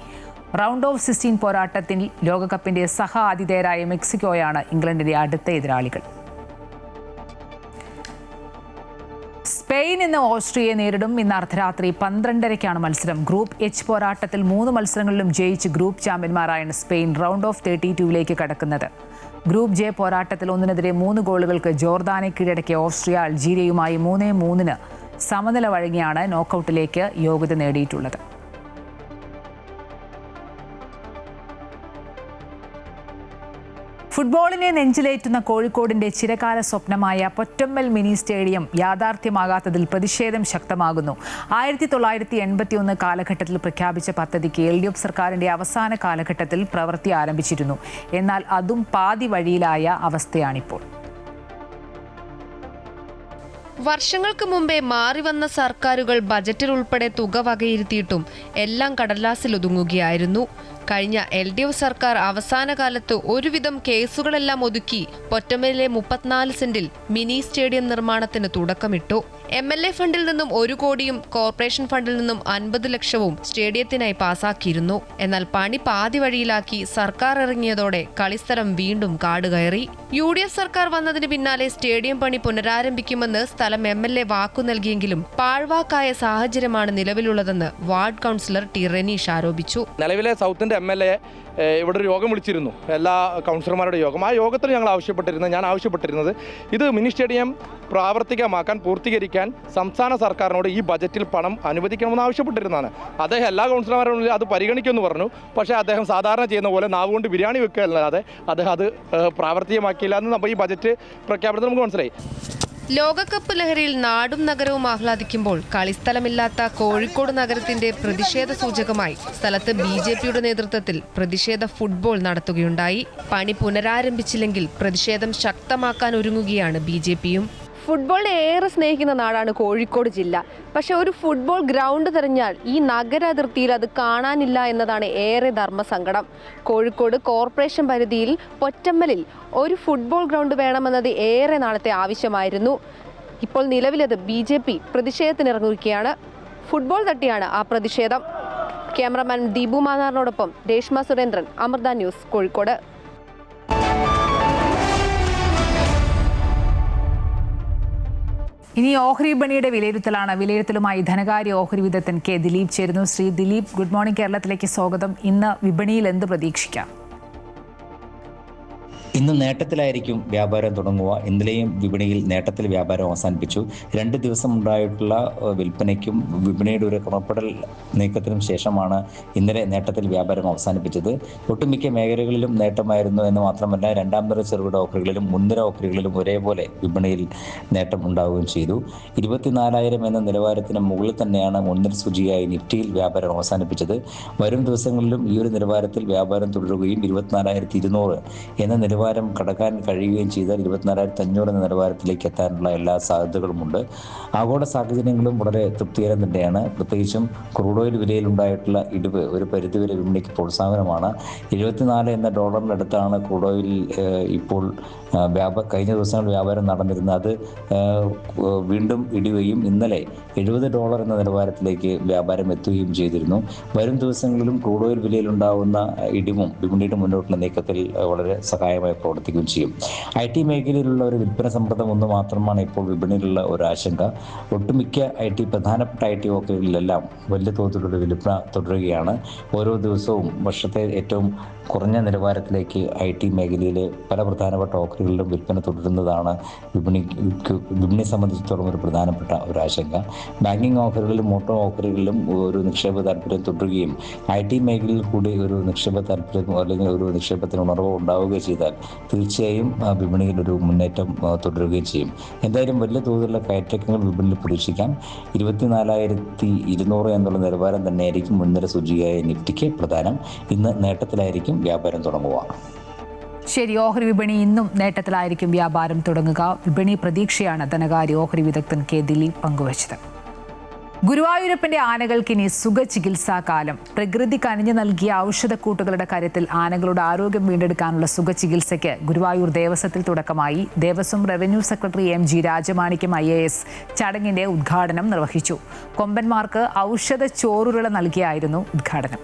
റൗണ്ട് ഓഫ് 16 പോരാട്ടത്തിൽ ലോകകപ്പിന്റെ സഹ ആതിഥേയരായ മെക്സിക്കോയാണ് ഇംഗ്ലണ്ടിന്റെ അടുത്ത എതിരാളികൾ. സ്പെയിൻ ഇന്ന് ഓസ്ട്രിയയെ നേരിടും. ഇന്ന് അർദ്ധരാത്രി 12:30-ക്കാണ് മത്സരം. ഗ്രൂപ്പ് എച്ച് പോരാട്ടത്തിൽ 3 മത്സരങ്ങളിലും ജയിച്ച് ഗ്രൂപ്പ് ചാമ്പ്യന്മാരായാണ് സ്പെയിൻ റൗണ്ട് ഓഫ് 32-ലേക്ക് കടക്കുന്നത്. ഗ്രൂപ്പ് ജെ പോരാട്ടത്തിൽ 1-നെതിരെ 3 ഗോളുകൾക്ക് ജോർദാനെ കീഴടക്കിയ ഓസ്ട്രിയ അൾജീരിയയുമായി 3-3 സമനില വഴങ്ങിയാണ് നോക്കൌട്ടിലേക്ക് യോഗ്യത നേടിയിട്ടുള്ളത്. ഫുട്ബോളിനെ നെഞ്ചിലേറ്റുന്ന കോഴിക്കോടിന്റെ ചിരകാല സ്വപ്നമായ പൊറ്റമ്മൽ മിനി സ്റ്റേഡിയം യാഥാർത്ഥ്യമാകാത്തതിൽ പ്രതിഷേധം ശക്തമാകുന്നു. 1981 കാലഘട്ടത്തിൽ പ്രഖ്യാപിച്ച പദ്ധതിക്ക് LDF സർക്കാരിന്റെ അവസാന കാലഘട്ടത്തിൽ പ്രവൃത്തി ആരംഭിച്ചിരുന്നു. എന്നാൽ അതും പാതി വഴിയിലായ അവസ്ഥയാണിപ്പോൾ. വർഷങ്ങൾക്ക് മുമ്പേ മാറിവന്ന സർക്കാരുകൾ ബജറ്റിൽ ഉൾപ്പെടെ തുക വകയിരുത്തിയിട്ടും എല്ലാം കടലാസിലൊതുങ്ങുകയായിരുന്നു. കഴിഞ്ഞ LDF സർക്കാർ അവസാന കാലത്ത് ഒരുവിധം കേസുകളെല്ലാം ഒതുക്കി പൊറ്റമ്മലിലെ 34 സെന്റിൽ മിനി സ്റ്റേഡിയം നിർമ്മാണത്തിന് തുടക്കമിട്ടു. MLA ഫണ്ടിൽ നിന്നും 1 കോടിയും കോർപ്പറേഷൻ ഫണ്ടിൽ നിന്നും 50 ലക്ഷവും സ്റ്റേഡിയത്തിനായി പാസാക്കിയിരുന്നു. എന്നാൽ പണി പാതി വഴിയിലാക്കി സർക്കാർ ഇറങ്ങിയതോടെ കളിസ്ഥലം വീണ്ടും കാടുകയറി. UDF സർക്കാർ വന്നതിന് പിന്നാലെ സ്റ്റേഡിയം പണി പുനരാരംഭിക്കുമെന്ന് സ്ഥലം MLA വാക്കു നൽകിയെങ്കിലും പാഴ്വാക്കായ സാഹചര്യമാണ് നിലവിലുള്ളതെന്ന് വാർഡ് കൗൺസിലർ ടി റെനീഷ് ആരോപിച്ചു. നിലവിലെ സൗത്തിന്റെ MLA ഇവിടെ ഒരു യോഗം വിളിച്ചിരുന്നു, എല്ലാ കൗൺസിലർമാരുടെ യോഗം. ആ യോഗത്തിൽ ഞാൻ ആവശ്യപ്പെട്ടിരുന്നത് ഇത് മിനി സ്റ്റേഡിയം പ്രാവർത്തികമാക്കാൻ പൂർത്തീകരിക്കാൻ സംസ്ഥാന സർക്കാരിനോട് ഈ ബജറ്റിൽ പണം അനുവദിക്കണമെന്ന് ആവശ്യപ്പെട്ടിരുന്നതാണ്. അദ്ദേഹം എല്ലാ കൗൺസിലർമാരുടെ അത് പരിഗണിക്കുമെന്ന് പറഞ്ഞു. പക്ഷേ അദ്ദേഹം സാധാരണ ചെയ്യുന്ന പോലെ നാവുകൊണ്ട് ബിരിയാണി വെക്കുക അല്ലാതെ അദ്ദേഹം അത് പ്രാവർത്തികമാക്കിയില്ല എന്ന് നമ്മൾ ഈ ബജറ്റ് പ്രഖ്യാപനത്തിൽ നമുക്ക് മനസ്സിലായി. ലോകകപ്പ് ലഹരിയിൽ നാടും നഗരവും ആഹ്ലാദിക്കുമ്പോൾ കളിസ്ഥലമില്ലാത്ത കോഴിക്കോട് നഗരത്തിന്റെ പ്രതിഷേധ സൂചകമായി സ്ഥലത്ത് BJPയുടെ നേതൃത്വത്തിൽ പ്രതിഷേധ ഫുട്ബോൾ നടത്തുകയുണ്ടായി. പണി പുനരാരംഭിച്ചില്ലെങ്കിൽ പ്രതിഷേധം ശക്തമാക്കാൻ ഒരുങ്ങുകയാണ് BJPയും. ഫുട്ബോളിനെ ഏറെ സ്നേഹിക്കുന്ന നാടാണ് കോഴിക്കോട് ജില്ല. പക്ഷെ ഒരു ഫുട്ബോൾ ഗ്രൗണ്ട് തിരഞ്ഞാൽ ഈ നഗരാതിർത്തിയിൽ അത് കാണാനില്ല എന്നതാണ് ഏറെ ധർമ്മസങ്കടം. കോഴിക്കോട് കോർപ്പറേഷൻ പരിധിയിൽ പൊറ്റമ്മലിൽ ഒരു ഫുട്ബോൾ ഗ്രൗണ്ട് വേണമെന്നത് ഏറെ നാളത്തെ ആവശ്യമായിരുന്നു. ഇപ്പോൾ നിലവിലത് BJP പ്രതിഷേധത്തിനിറങ്ങുകയാണ്. ഫുട്ബോൾ തട്ടിയാണ് ആ പ്രതിഷേധം. ക്യാമറമാൻ ദീപു മാന്നാറിനോടൊപ്പം രേഷ്മ സുരേന്ദ്രൻ, അമൃത ന്യൂസ്, കോഴിക്കോട്. ഇനി ഓഹരി വിപണിയുടെ വിലയിരുത്തലുമായി ധനകാര്യ ഓഹരി വിദഗ്ധൻ K. ദിലീപ് ചേരുന്നു. Shri Dileep, good morning. കേരളത്തിലേക്ക് സ്വാഗതം. ഇന്ന് വിപണിയിൽ എന്ത് പ്രതീക്ഷിക്കാം? ഇന്ന് നേട്ടത്തിലായിരിക്കും വ്യാപാരം തുടങ്ങുക. ഇന്നലെയും വിപണിയിൽ നേട്ടത്തിൽ വ്യാപാരം അവസാനിപ്പിച്ചു. 2 ദിവസം ഉണ്ടായിട്ടുള്ള വിൽപ്പനയ്ക്കും വിപണിയുടെ ഒരു ക്രമപ്പെടൽ നീക്കത്തിനും ശേഷമാണ് ഇന്നലെ നേട്ടത്തിൽ വ്യാപാരം അവസാനിപ്പിച്ചത്. ഒട്ടുമിക്ക മേഖലകളിലും നേട്ടമായിരുന്നു എന്ന് മാത്രമല്ല, 2ാം നിര ചെറുകിട ഓഹരികളിലും മുൻനിര ഓഹരികളിലും ഒരേപോലെ വിപണിയിൽ നേട്ടം ഉണ്ടാവുകയും ചെയ്തു. 24,000 എന്ന നിലവാരത്തിന് മുകളിൽ തന്നെയാണ് മുൻനിര സൂചികയായി നിഫ്റ്റിയിൽ വ്യാപാരം അവസാനിപ്പിച്ചത്. വരും ദിവസങ്ങളിലും ഈ ഒരു നിലവാരത്തിൽ വ്യാപാരം തുടരുകയും 24,200 എന്ന നിലവാരം കടക്കാൻ കഴിയുകയും ചെയ്താൽ 24,500 എന്ന നിലവാരത്തിലേക്ക് എത്താനുള്ള എല്ലാ സാധ്യതകളുമുണ്ട്. ആഗോള സാഹചര്യങ്ങളും വളരെ തൃപ്തികരം തന്നെയാണ്. പ്രത്യേകിച്ചും ക്രൂഡ് ഓയിൽ വിലയിലുണ്ടായിട്ടുള്ള ഇടിവ് ഒരു പരിധിവരെ വിപണിക്ക് പ്രോത്സാഹനമാണ്. 74 എന്ന ഡോളറിനടുത്താണ് ക്രൂഡ് ഓയിൽ ഇപ്പോൾ കഴിഞ്ഞ ദിവസങ്ങളിൽ വ്യാപാരം നടന്നിരുന്നത്. അത് വീണ്ടും ഇടിയുകയും ഇന്നലെ $70 എന്ന നിലവാരത്തിലേക്ക് വ്യാപാരം എത്തുകയും ചെയ്തിരുന്നു. വരും ദിവസങ്ങളിലും ക്രൂഡ് ഓയിൽ വിലയിലുണ്ടാകുന്ന ഇടിവും വിപണിയുടെ മുന്നോട്ടുള്ള നീക്കത്തിൽ വളരെ സഹായമായി പ്രവർത്തിക്കുകയും ചെയ്യും. IT മേഖലയിലുള്ള ഒരു വിൽപ്പന സമ്മർദ്ദം ഒന്ന് മാത്രമാണ് ഇപ്പോൾ വിപണിയിലുള്ള ഒരു ആശങ്ക. ഒട്ടുമിക്ക പ്രധാനപ്പെട്ട IT ഓഹരികളിലെല്ലാം വലിയ തോതിലുള്ള വിൽപ്പന തുടരുകയാണ്. ഓരോ ദിവസവും വർഷത്തെ ഏറ്റവും കുറഞ്ഞ നിലവാരത്തിലേക്ക് IT മേഖലയിലെ പല പ്രധാനപ്പെട്ട ഓഹരികളിലും വിൽപ്പന തുടരുന്നതാണ് വിപണിയെ സംബന്ധിച്ചിടത്തോളം ഒരു പ്രധാനപ്പെട്ട ഒരു ആശങ്ക. ബാങ്കിങ് ഓഹരികളിലും മോട്ടോർ ഓഹരികളിലും ഒരു നിക്ഷേപ താല്പര്യം തുടരുകയും IT മേഖലയിൽ കൂടി ഒരു നിക്ഷേപ താല്പര്യം അല്ലെങ്കിൽ ഒരു നിക്ഷേപത്തിന് ഉണർവ് ഉണ്ടാവുകയും ചെയ്താൽ തീർച്ചയായും വിപണിയിൽ ഒരു മുന്നേറ്റം തുടരുകയും ചെയ്യും. എന്തായാലും വലിയ തോതിലുള്ള കയറ്റങ്ങൾ വിപണിയിൽ പ്രതീക്ഷിക്കാം. 24,200 എന്നുള്ള നിലവാരം തന്നെയായിരിക്കും മുൻനിര സൂചികയായ നിഫ്റ്റിക്ക് പ്രധാനം. ഇന്ന് നേട്ടത്തിലായിരിക്കും വ്യാപാരം തുടങ്ങുക. ശരി, ഓഹരി വിപണി ഇന്നും നേട്ടത്തിലായിരിക്കും വ്യാപാരം തുടങ്ങുക. വിപണി പ്രതീക്ഷയാണ് ധനകാര്യ ഓഹരി വിദഗ്ധൻ കെ ദിലീപ് പങ്കുവച്ചത്. ഗുരുവായൂരപ്പന്റെ ആനകൾക്ക് ഇനി സുഖചികിത്സാ കാലം. പ്രകൃതി കനിഞ്ഞു നൽകിയ ഔഷധക്കൂട്ടുകളുടെ കാര്യത്തിൽ ആനകളുടെ ആരോഗ്യം വീണ്ടെടുക്കാനുള്ള സുഖചികിത്സയ്ക്ക് ഗുരുവായൂർ ദേവസ്വത്തിൽ തുടക്കമായി. Devaswom revenue secretary MG Rajamanikyam IAS ചടങ്ങിന്റെ ഉദ്ഘാടനം നിർവഹിച്ചു. കൊമ്പന്മാർക്ക് ഔഷധ ചോറുരുള നൽകിയായിരുന്നു ഉദ്ഘാടനം.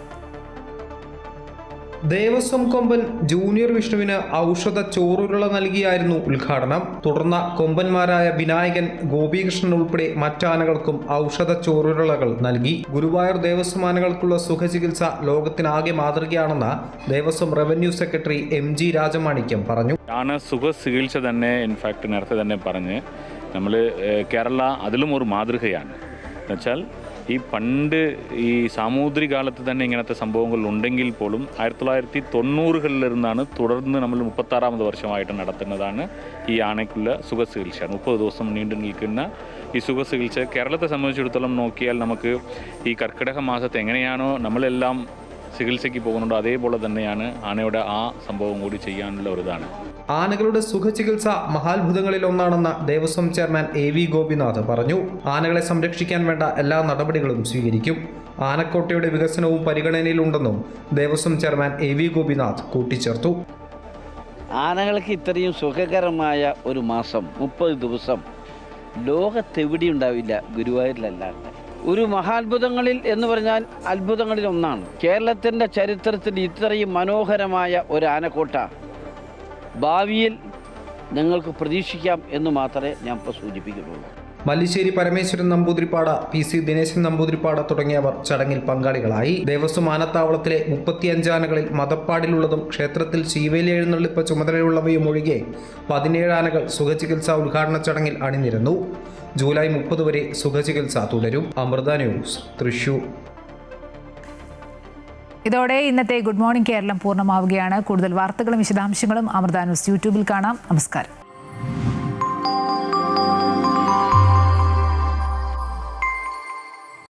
ദേവസ്വം കൊമ്പൻ ജൂനിയർ വിഷ്ണുവിന് ഔഷധ ചോറുരുള നൽകിയായിരുന്നു ഉദ്ഘാടനം. തുടർന്ന് കൊമ്പന്മാരായ വിനായകൻ, ഗോപികൃഷ്ണൻ ഉൾപ്പെടെ മറ്റാനകൾക്കും ഔഷധ ചോറുരുളകൾ നൽകി. ഗുരുവായൂർ ദേവസ്വം ആനകൾക്കുള്ള സുഖചികിത്സ ലോകത്തിനാകെ മാതൃകയാണെന്ന് Devaswom revenue secretary MG Rajamanikyam പറഞ്ഞു. ആന സുഖ ചികിത്സ തന്നെ ഇൻഫാക്ട് നേരത്തെ തന്നെ പറഞ്ഞ് നമ്മൾ കേരള അതിലും ഒരു മാതൃകയാണ്. എന്നുവെച്ചാൽ ഈ പണ്ട് ഈ സാമൂതിരി കാലത്ത് തന്നെ ഇങ്ങനത്തെ സംഭവങ്ങൾ ഉണ്ടെങ്കിൽ പോലും 1990-കളിലിരുന്നാണ് തുടർന്ന് നമ്മൾ 36ാമത് വർഷമായിട്ട് നടത്തുന്നതാണ് ഈ ആനയ്ക്കുള്ള സുഖചികിത്സ. 30 ദിവസം നീണ്ടു നിൽക്കുന്ന ഈ സുഖചികിത്സ കേരളത്തെ സംബന്ധിച്ചിടത്തോളം നോക്കിയാൽ നമുക്ക് ഈ കർക്കിടക മാസത്തെ എങ്ങനെയാണോ നമ്മളെല്ലാം ചികിത്സയ്ക്ക് പോകുന്നുണ്ടോ അതേപോലെ തന്നെയാണ് ആനയുടെ ആ സംഭവം കൂടി ചെയ്യാനുള്ള ഒരു ഇതാണ്. ആനകളുടെ സുഖചികിത്സ മഹാത്ഭുതങ്ങളിൽ ഒന്നാണെന്ന് ദേവസ്വം ചെയർമാൻ AV ഗോപിനാഥ് പറഞ്ഞു. ആനകളെ സംരക്ഷിക്കാൻ വേണ്ട എല്ലാ നടപടികളും സ്വീകരിക്കും. ആനക്കോട്ടയുടെ വികസനവും പരിഗണനയിലുണ്ടെന്നും ദേവസ്വം ചെയർമാൻ AV ഗോപിനാഥ് കൂട്ടിച്ചേർത്തു. ആനകൾക്ക് ഇത്രയും സുഖകരമായ ഒരു മാസം 30 ദിവസം ലോകത്തെവിടെയുണ്ടാവില്ല, ഗുരുവായൂരിലല്ലാണ്ട്. ഒരു മഹാത്ഭുതങ്ങളിൽ എന്ന് പറഞ്ഞാൽ അത്ഭുതങ്ങളിൽ ഒന്നാണ്. കേരളത്തിൻ്റെ ചരിത്രത്തിൽ ഇത്രയും മനോഹരമായ ഒരു ആനക്കോട്ട ഭാവിയിൽ ഞങ്ങൾക്ക് പ്രതീക്ഷിക്കാം എന്ന് മാത്രമേ ഞാൻ ഇപ്പോൾ സൂചിപ്പിക്കുന്നുള്ളൂ. മല്ലിശ്ശേരി പരമേശ്വരൻ നമ്പൂതിരിപ്പാട്, PC ദിനേശൻ നമ്പൂതിരിപ്പാട് തുടങ്ങിയവർ ചടങ്ങിൽ പങ്കാളികളായി. ദേവസ്വം ആനത്താവളത്തിലെ 35 ആനകളിൽ മതപ്പാടിലുള്ളതും ക്ഷേത്രത്തിൽ ശീവേലി എഴുന്നള്ളിപ്പ് ചുമതലയുള്ളവയും ഒഴികെ 17 ആനകൾ സുഖചികിത്സാ ഉദ്ഘാടന ചടങ്ങിൽ അണിനിരന്നു. ജൂലൈ 30 വരെ സുഖചികിത്സ തുടരും. അമൃത ന്യൂസ്, തൃശൂർ. ഇതോടെ ഇന്നത്തെ ഗുഡ് മോർണിംഗ് കേരളം പൂർണ്ണമാവുകയാണ്. കൂടുതൽ വാർത്തകളും വിശദാംശങ്ങളും അമൃത ന്യൂസ് യൂട്യൂബിൽ കാണാം. നമസ്കാരം.